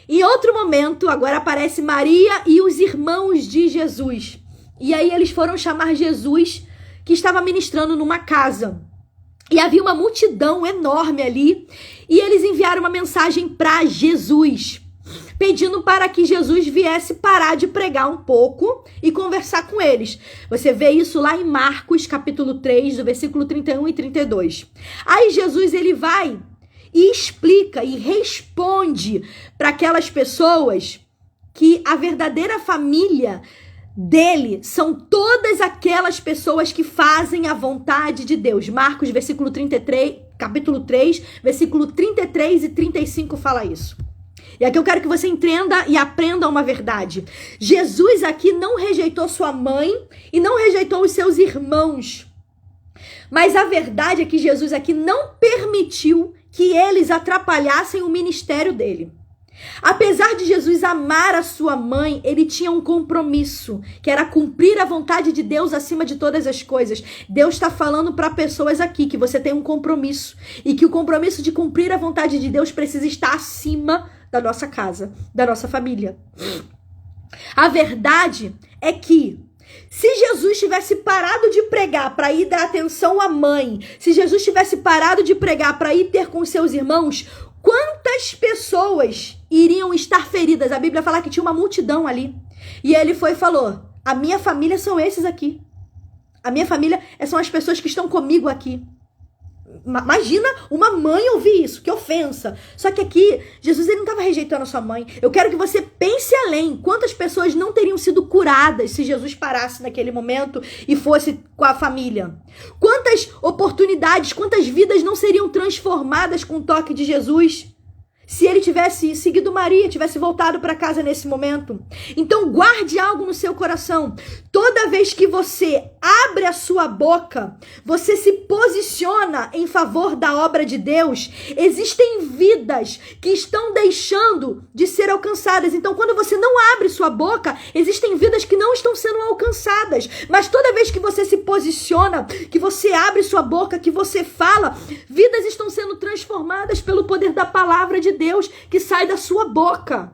S1: Em outro momento, agora aparece Maria e os irmãos de Jesus. E aí eles foram chamar Jesus, que estava ministrando numa casa. E havia uma multidão enorme ali. E eles enviaram uma mensagem para Jesus, pedindo para que Jesus viesse parar de pregar um pouco e conversar com eles. Você vê isso lá em Marcos, capítulo 3, do versículo 31 e 32. Aí Jesus, ele vai e explica e responde para aquelas pessoas que a verdadeira família dele são todas aquelas pessoas que fazem a vontade de Deus. Marcos, versículo 33, capítulo 3, versículo 33 e 35 fala isso. E aqui eu quero que você entenda e aprenda uma verdade. Jesus aqui não rejeitou sua mãe e não rejeitou os seus irmãos. Mas a verdade é que Jesus aqui não permitiu que eles atrapalhassem o ministério dele. Apesar de Jesus amar a sua mãe, ele tinha um compromisso, que era cumprir a vontade de Deus acima de todas as coisas. Deus está falando para pessoas aqui que você tem um compromisso e que o compromisso de cumprir a vontade de Deus precisa estar acima da nossa casa, da nossa família. A verdade é que se Jesus tivesse parado de pregar para ir dar atenção à mãe, se Jesus tivesse parado de pregar para ir ter com seus irmãos, quantas pessoas iriam estar feridas? A Bíblia fala que tinha uma multidão ali. E ele foi e falou, a minha família são esses aqui. A minha família são as pessoas que estão comigo aqui. Imagina uma mãe ouvir isso, que ofensa. Só que aqui, Jesus ele não estava rejeitando a sua mãe. Eu quero que você pense além. Quantas pessoas não teriam sido curadas se Jesus parasse naquele momento e fosse com a família? Quantas oportunidades, quantas vidas não seriam transformadas com o toque de Jesus? Se ele tivesse seguido Maria, tivesse voltado para casa nesse momento. Então guarde algo no seu coração. Toda vez que você abre a sua boca, você se posiciona em favor da obra de Deus, existem vidas que estão deixando de ser alcançadas. Então quando você não abre sua boca, existem vidas que não estão sendo alcançadas. Mas toda vez que você se posiciona, que você abre sua boca, que você fala, vidas estão sendo transformadas pelo poder da palavra de Deus que sai da sua boca.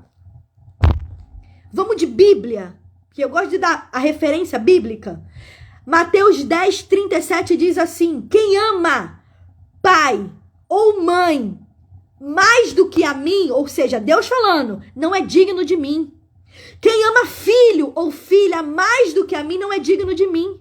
S1: Vamos de Bíblia, que eu gosto de dar a referência bíblica. Mateus 10:37 diz assim: quem ama pai ou mãe mais do que a mim, ou seja, Deus falando, não é digno de mim. Quem ama filho ou filha mais do que a mim não é digno de mim.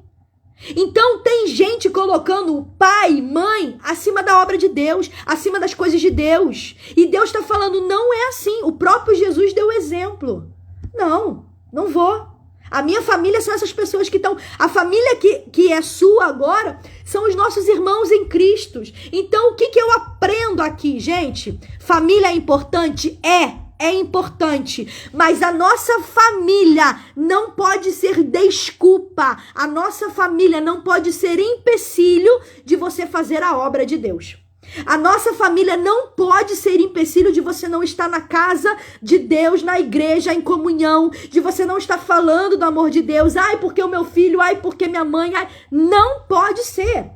S1: Então tem gente colocando o pai, mãe, acima da obra de Deus, acima das coisas de Deus. E Deus está falando, não é assim. O próprio Jesus deu exemplo. Não vou. A minha família são essas pessoas que estão... A família que é sua agora são os nossos irmãos em Cristo. Então, o que eu aprendo aqui, gente? Família é importante? É importante. Mas a nossa família não pode ser desculpa. A nossa família não pode ser empecilho de você fazer a obra de Deus. A nossa família não pode ser empecilho de você não estar na casa de Deus, na igreja, em comunhão, de você não estar falando do amor de Deus. Ai, porque o meu filho, ai, porque minha mãe, ai. Não pode ser.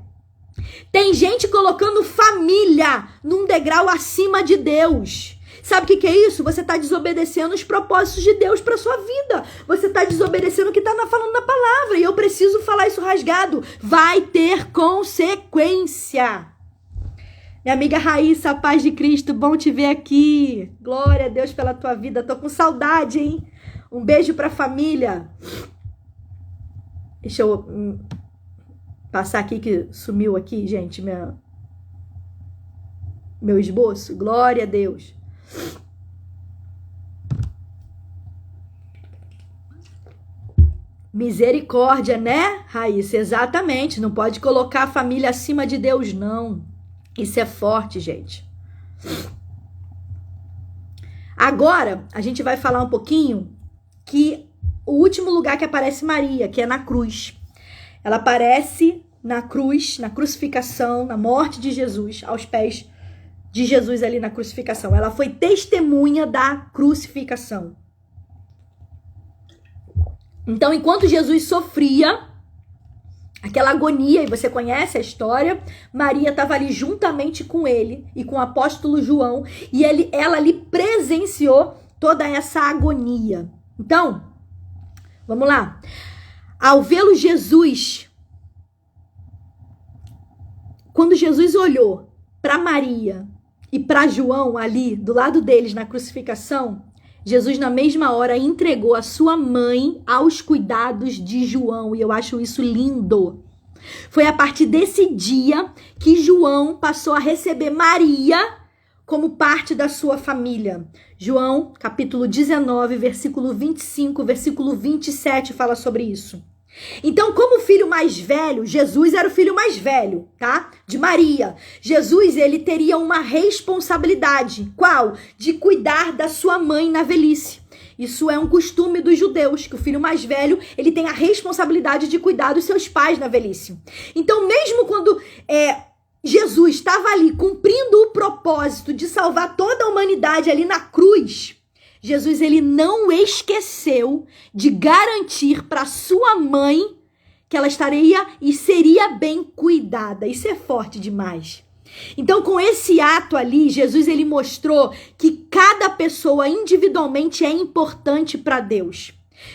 S1: Tem gente colocando família num degrau acima de Deus. Sabe o que é isso? Você está desobedecendo os propósitos de Deus para sua vida. Você está desobedecendo o que está falando na palavra. E eu preciso falar isso rasgado. Vai ter consequência. Minha amiga Raíssa, a paz de Cristo, bom te ver aqui. Glória a Deus pela tua vida. Tô com saudade, hein? Um beijo pra família. Deixa eu passar aqui que sumiu aqui, gente, meu esboço. Glória a Deus. Misericórdia, né, Raíssa? Exatamente. Não pode colocar a família acima de Deus, não. Isso é forte, gente. Agora, a gente vai falar um pouquinho que o último lugar que aparece Maria, que é na cruz. Ela aparece na cruz, na crucificação, na morte de Jesus, aos pés de Jesus ali na crucificação. Ela foi testemunha da crucificação. Então, enquanto Jesus sofria aquela agonia, e você conhece a história, Maria estava ali juntamente com ele e com o apóstolo João, e ela ali presenciou toda essa agonia. Então, vamos lá. Ao vê-lo Jesus, quando Jesus olhou para Maria e para João ali do lado deles na crucificação, Jesus na mesma hora entregou a sua mãe aos cuidados de João, e eu acho isso lindo. Foi a partir desse dia que João passou a receber Maria como parte da sua família. João, capítulo 19, versículo 25, versículo 27 fala sobre isso. Então, como filho mais velho, Jesus era o filho mais velho, tá? De Maria. Jesus, ele teria uma responsabilidade. Qual? De cuidar da sua mãe na velhice. Isso é um costume dos judeus, que o filho mais velho, ele tem a responsabilidade de cuidar dos seus pais na velhice. Então, mesmo quando Jesus estava ali cumprindo o propósito de salvar toda a humanidade ali na cruz, Jesus, ele não esqueceu de garantir para sua mãe que ela estaria e seria bem cuidada. Isso é forte demais. Então, com esse ato ali, Jesus, ele mostrou que cada pessoa individualmente é importante para Deus.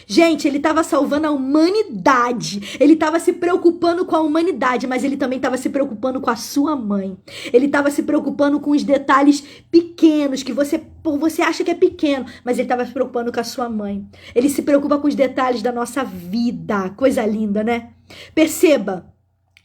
S1: Gente, ele estava salvando a humanidade, ele estava se preocupando com a humanidade, mas ele também estava se preocupando com a sua mãe. Ele estava se preocupando com os detalhes pequenos, que você acha que é pequeno, mas ele estava se preocupando com a sua mãe. Ele se preocupa com os detalhes da nossa vida, coisa linda, né? Perceba,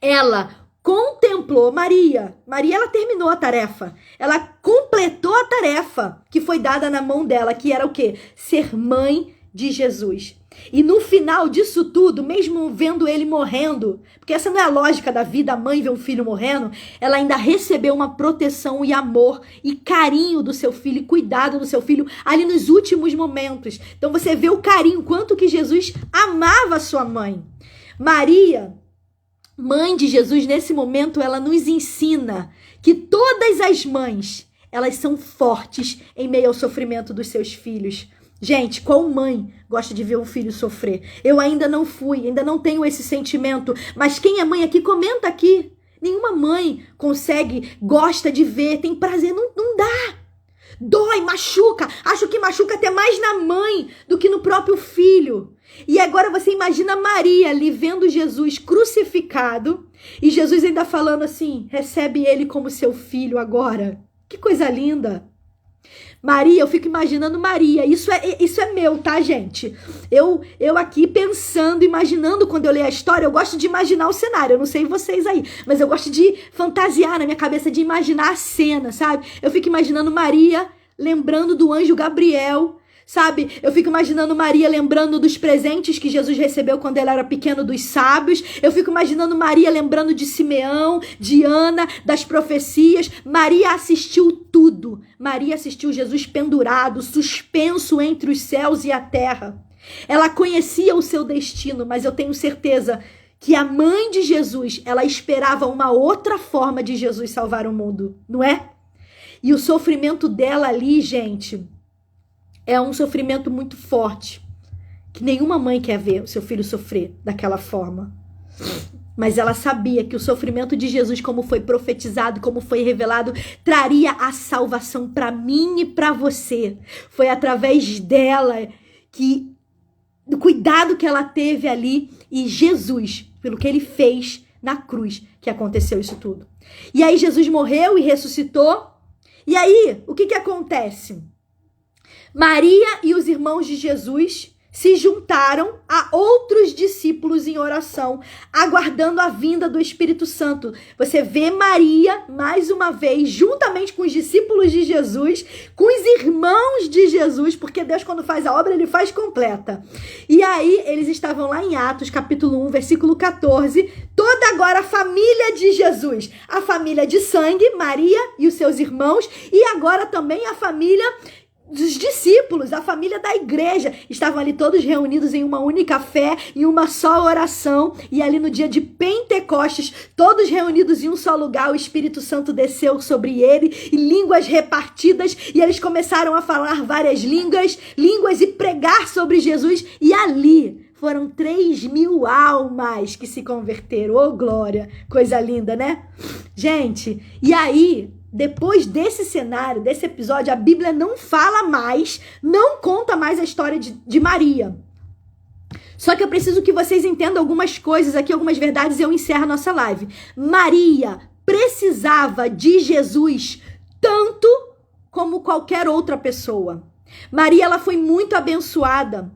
S1: ela contemplou Maria, ela terminou a tarefa, ela completou a tarefa que foi dada na mão dela, que era o quê? Ser mãe de Jesus. E no final disso tudo, mesmo vendo ele morrendo, porque essa não é a lógica da vida, a mãe vê um filho morrendo, ela ainda recebeu uma proteção e amor e carinho do seu filho, e cuidado do seu filho ali nos últimos momentos. Então você vê o carinho, quanto que Jesus amava sua mãe. Maria, mãe de Jesus, nesse momento, ela nos ensina que todas as mães, elas são fortes em meio ao sofrimento dos seus filhos. Gente, qual mãe gosta de ver um filho sofrer? Eu ainda não fui, ainda não tenho esse sentimento, mas quem é mãe aqui, comenta aqui. Nenhuma mãe gosta de ver, tem prazer, não dá. Dói, machuca. Acho que machuca até mais na mãe do que no próprio filho. E agora você imagina Maria ali vendo Jesus crucificado e Jesus ainda falando assim, recebe ele como seu filho agora. Que coisa linda. Maria, eu fico imaginando Maria, isso é meu, tá, gente? Eu aqui pensando, imaginando, quando eu leio a história, eu gosto de imaginar o cenário, eu não sei vocês aí, mas eu gosto de fantasiar na minha cabeça, de imaginar a cena, sabe? Eu fico imaginando Maria lembrando do anjo Gabriel, sabe? Eu fico imaginando Maria lembrando dos presentes que Jesus recebeu quando ela era pequeno dos sábios. Eu fico imaginando Maria lembrando de Simeão, de Ana, das profecias. Maria assistiu tudo. Maria assistiu Jesus pendurado, suspenso entre os céus e a terra. Ela conhecia o seu destino, mas eu tenho certeza que a mãe de Jesus, ela esperava uma outra forma de Jesus salvar o mundo, não é? E o sofrimento dela ali, gente, é um sofrimento muito forte, que nenhuma mãe quer ver o seu filho sofrer daquela forma. Mas ela sabia que o sofrimento de Jesus, como foi profetizado, como foi revelado, traria a salvação para mim e para você. Foi através dela, do cuidado que ela teve ali, e Jesus, pelo que ele fez na cruz, que aconteceu isso tudo. E aí Jesus morreu e ressuscitou. E aí, o que acontece? Maria e os irmãos de Jesus se juntaram a outros discípulos em oração, aguardando a vinda do Espírito Santo. Você vê Maria, mais uma vez, juntamente com os discípulos de Jesus, com os irmãos de Jesus, porque Deus, quando faz a obra, ele faz completa. E aí, eles estavam lá em Atos, capítulo 1, versículo 14, toda agora a família de Jesus, a família de sangue, Maria e os seus irmãos, e agora também a família dos discípulos, a família da igreja, estavam ali todos reunidos em uma única fé, em uma só oração, e ali no dia de Pentecostes, todos reunidos em um só lugar, o Espírito Santo desceu sobre ele, e línguas repartidas, e eles começaram a falar várias línguas e pregar sobre Jesus, e ali foram 3.000 almas que se converteram. Oh, glória! Coisa linda, né? Gente, e aí, depois desse cenário, desse episódio, a Bíblia não fala mais, não conta mais a história de Maria. Só que eu preciso que vocês entendam algumas coisas aqui, algumas verdades, e eu encerro a nossa live. Maria precisava de Jesus tanto como qualquer outra pessoa. Maria, ela foi muito abençoada,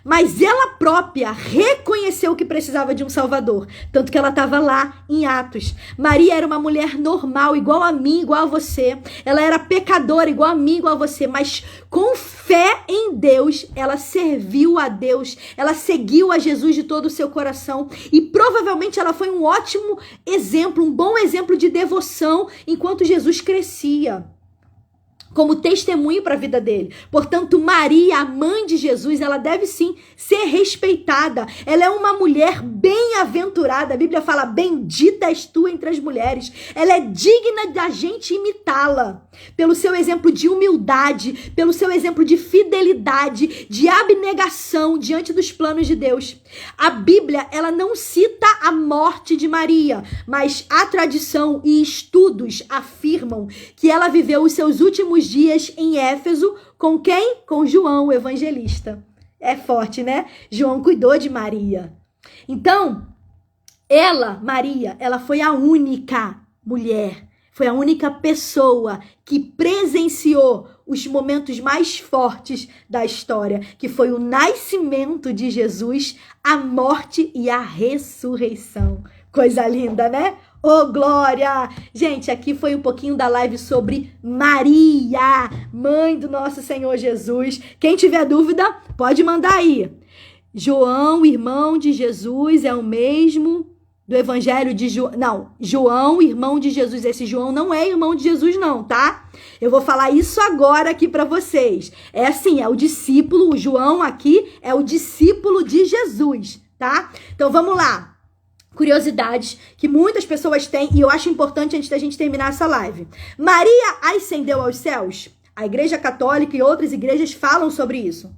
S1: mas ela própria reconheceu que precisava de um Salvador. Tanto que ela estava lá em Atos. Maria era uma mulher normal, igual a mim, igual a você. Ela era pecadora, igual a mim, igual a você. Mas com fé em Deus, ela serviu a Deus. Ela seguiu a Jesus de todo o seu coração. E provavelmente ela foi um ótimo exemplo, um bom exemplo de devoção enquanto Jesus crescia, como testemunho para a vida dele. Portanto, Maria, a mãe de Jesus, ela deve sim ser respeitada. Ela é uma mulher bem-aventurada. A Bíblia fala, bendita és tu entre as mulheres. Ela é digna da gente imitá-la. Pelo seu exemplo de humildade, pelo seu exemplo de fidelidade, de abnegação diante dos planos de Deus. A Bíblia, ela não cita a morte de Maria, mas a tradição e estudos afirmam que ela viveu os seus últimos dias em Éfeso com quem? Com João, o evangelista. É forte, né? João cuidou de Maria. Então, Maria, ela foi a única mulher, foi a única pessoa que presenciou os momentos mais fortes da história, que foi o nascimento de Jesus, a morte e a ressurreição. Coisa linda, né? Oh, glória! Gente, aqui foi um pouquinho da live sobre Maria, mãe do nosso Senhor Jesus. Quem tiver dúvida, pode mandar aí. João, irmão de Jesus, é o mesmo do evangelho de João. Não, João, irmão de Jesus. Esse João não é irmão de Jesus, não, tá? Eu vou falar isso agora aqui pra vocês. É assim, é o discípulo, o João aqui é o discípulo de Jesus, tá? Então, vamos lá. Curiosidades que muitas pessoas têm e eu acho importante antes da gente terminar essa live. Maria ascendeu aos céus? A Igreja Católica e outras igrejas falam sobre isso.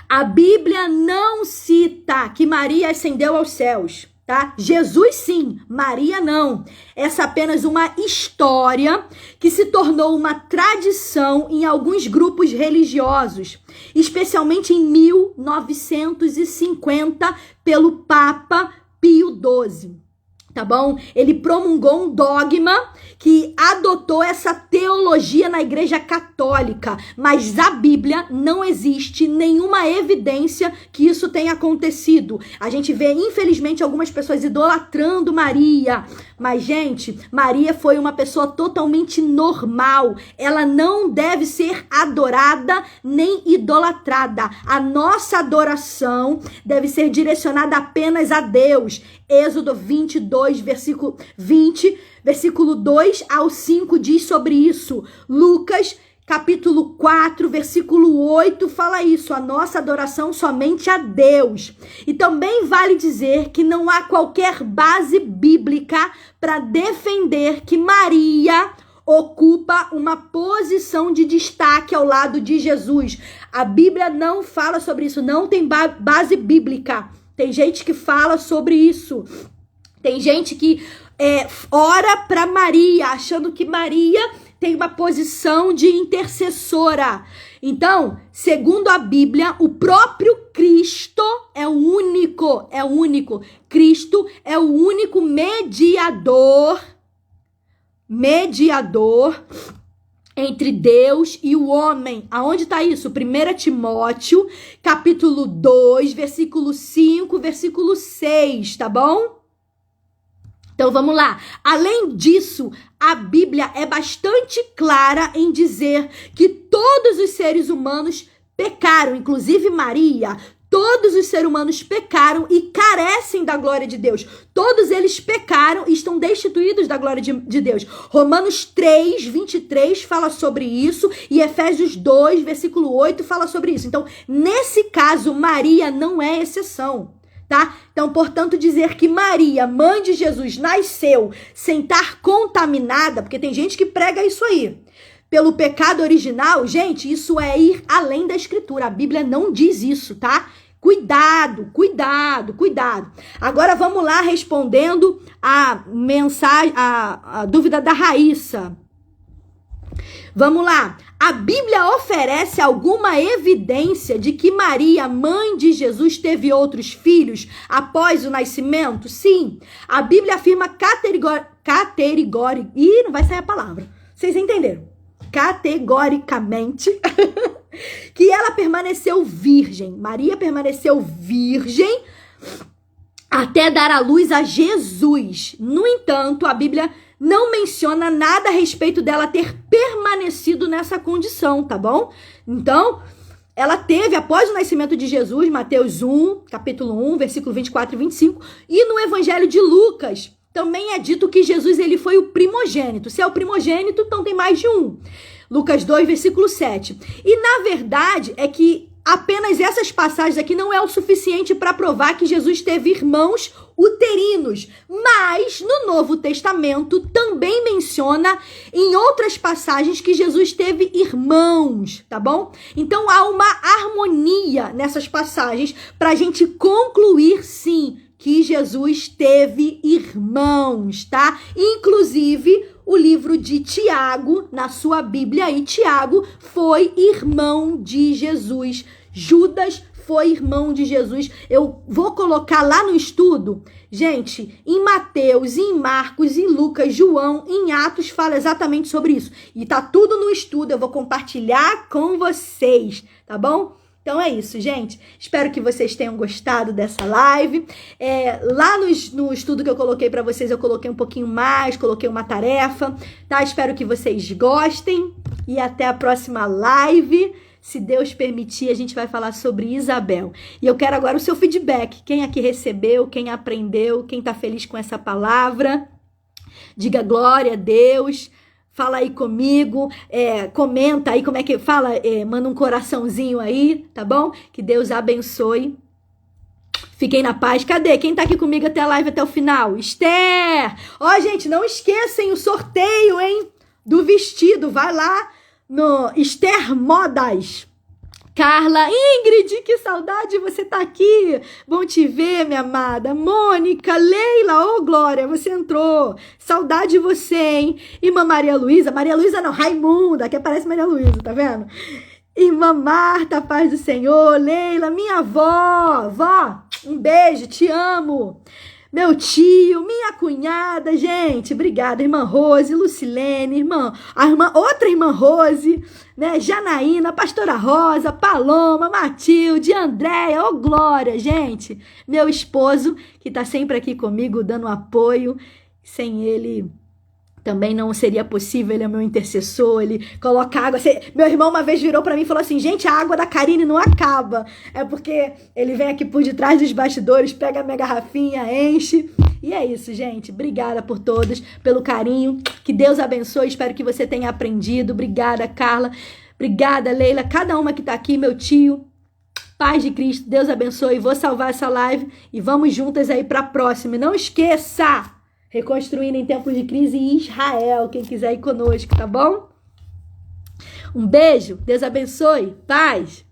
S1: A Bíblia não cita que Maria ascendeu aos céus, tá? Jesus sim, Maria não. Essa é apenas uma história que se tornou uma tradição em alguns grupos religiosos, especialmente em 1950 pelo Papa Pio XII. Tá bom? Ele promulgou um dogma que adotou essa teologia na Igreja Católica, mas a Bíblia não existe nenhuma evidência que isso tenha acontecido. A gente vê, infelizmente, algumas pessoas idolatrando Maria, mas, gente, Maria foi uma pessoa totalmente normal. Ela não deve ser adorada nem idolatrada. A nossa adoração deve ser direcionada apenas a Deus. Êxodo 22, versículo 20, versículo 2 ao 5 diz sobre isso. Lucas, capítulo 4, versículo 8 fala isso. A nossa adoração somente a Deus. E também vale dizer que não há qualquer base bíblica para defender que Maria ocupa uma posição de destaque ao lado de Jesus. A Bíblia não fala sobre isso, não tem base bíblica. Tem gente que fala sobre isso. Tem gente que ora para Maria, achando que Maria tem uma posição de intercessora. Então, segundo a Bíblia, o próprio Cristo é o único. Cristo é o único mediador entre Deus e o homem. Aonde está isso? 1 Timóteo, capítulo 2, versículo 5, versículo 6, tá bom? Então vamos lá. Além disso, a Bíblia é bastante clara em dizer que todos os seres humanos pecaram, inclusive Maria. Todos os seres humanos pecaram e carecem da glória de Deus. Todos eles pecaram e estão destituídos da glória de Deus. Romanos 3, 23 fala sobre isso e Efésios 2, versículo 8 fala sobre isso. Então, nesse caso, Maria não é exceção, tá? Então, portanto, dizer que Maria, mãe de Jesus, nasceu sem estar contaminada, porque tem gente que prega isso aí, pelo pecado original, gente, isso é ir além da Escritura. A Bíblia não diz isso, tá? Cuidado. Agora vamos lá respondendo a mensagem, a dúvida da Raíssa. Vamos lá. A Bíblia oferece alguma evidência de que Maria, mãe de Jesus, teve outros filhos após o nascimento? Sim. A Bíblia afirma categoricamente. Ih, não vai sair a palavra. Vocês entenderam? Categoricamente que ela permaneceu virgem. Maria permaneceu virgem até dar à luz a Jesus. No entanto, a Bíblia não menciona nada a respeito dela ter permanecido nessa condição, tá bom? Então, ela teve, após o nascimento de Jesus, Mateus 1, capítulo 1, versículo 24 e 25, e no Evangelho de Lucas, também é dito que Jesus ele foi o primogênito. Se é o primogênito, então tem mais de um. Lucas 2, versículo 7. E na verdade é que apenas essas passagens aqui não é o suficiente para provar que Jesus teve irmãos uterinos. Mas no Novo Testamento também menciona em outras passagens que Jesus teve irmãos, tá bom? Então há uma harmonia nessas passagens para a gente concluir, sim, que Jesus teve irmãos, tá? Inclusive, o livro de Tiago, na sua Bíblia aí, Tiago foi irmão de Jesus. Judas foi irmão de Jesus. Eu vou colocar lá no estudo, gente, em Mateus, em Marcos, em Lucas, João, em Atos, fala exatamente sobre isso. E tá tudo no estudo, eu vou compartilhar com vocês, tá bom? Então é isso, gente. Espero que vocês tenham gostado dessa live. Lá no estudo que eu coloquei para vocês, eu coloquei um pouquinho mais, coloquei uma tarefa, tá? Espero que vocês gostem e até a próxima live. Se Deus permitir, a gente vai falar sobre Isabel. E eu quero agora o seu feedback. Quem aqui recebeu, quem aprendeu, quem tá feliz com essa palavra. Diga glória a Deus. Fala aí comigo, comenta aí como é que fala, manda um coraçãozinho aí, tá bom? Que Deus abençoe. Fiquem na paz. Cadê? Quem tá aqui comigo até a live, até o final? Esther! Ó, gente, não esqueçam o sorteio, hein? Do vestido. Vai lá no Esther Modas. Carla, Ingrid, que saudade você tá aqui. Bom te ver, minha amada. Mônica, Leila, ô Glória, você entrou. Saudade de você, hein? Irmã Maria Luísa não, Raimunda, que parece Maria Luísa, tá vendo? Irmã Marta, paz do Senhor. Leila, minha avó. Vó, um beijo, te amo. Meu tio, minha cunhada, gente, obrigada, irmã Rose, Lucilene, outra irmã Rose, né, Janaína, pastora Rosa, Paloma, Matilde, Andréia, ô Glória, gente, meu esposo, que tá sempre aqui comigo, dando apoio, sem ele também não seria possível, ele é meu intercessor, ele coloca água. Meu irmão uma vez virou pra mim e falou assim, gente, a água da Karine não acaba. É porque ele vem aqui por detrás dos bastidores, pega a minha garrafinha, enche. E é isso, gente. Obrigada por todos, pelo carinho. Que Deus abençoe, espero que você tenha aprendido. Obrigada, Carla. Obrigada, Leila. Cada uma que tá aqui, meu tio. Paz de Cristo, Deus abençoe. Vou salvar essa live e vamos juntas aí pra próxima. E não esqueça! Reconstruindo em tempos de crise em Israel. Quem quiser ir conosco, tá bom? Um beijo, Deus abençoe, paz!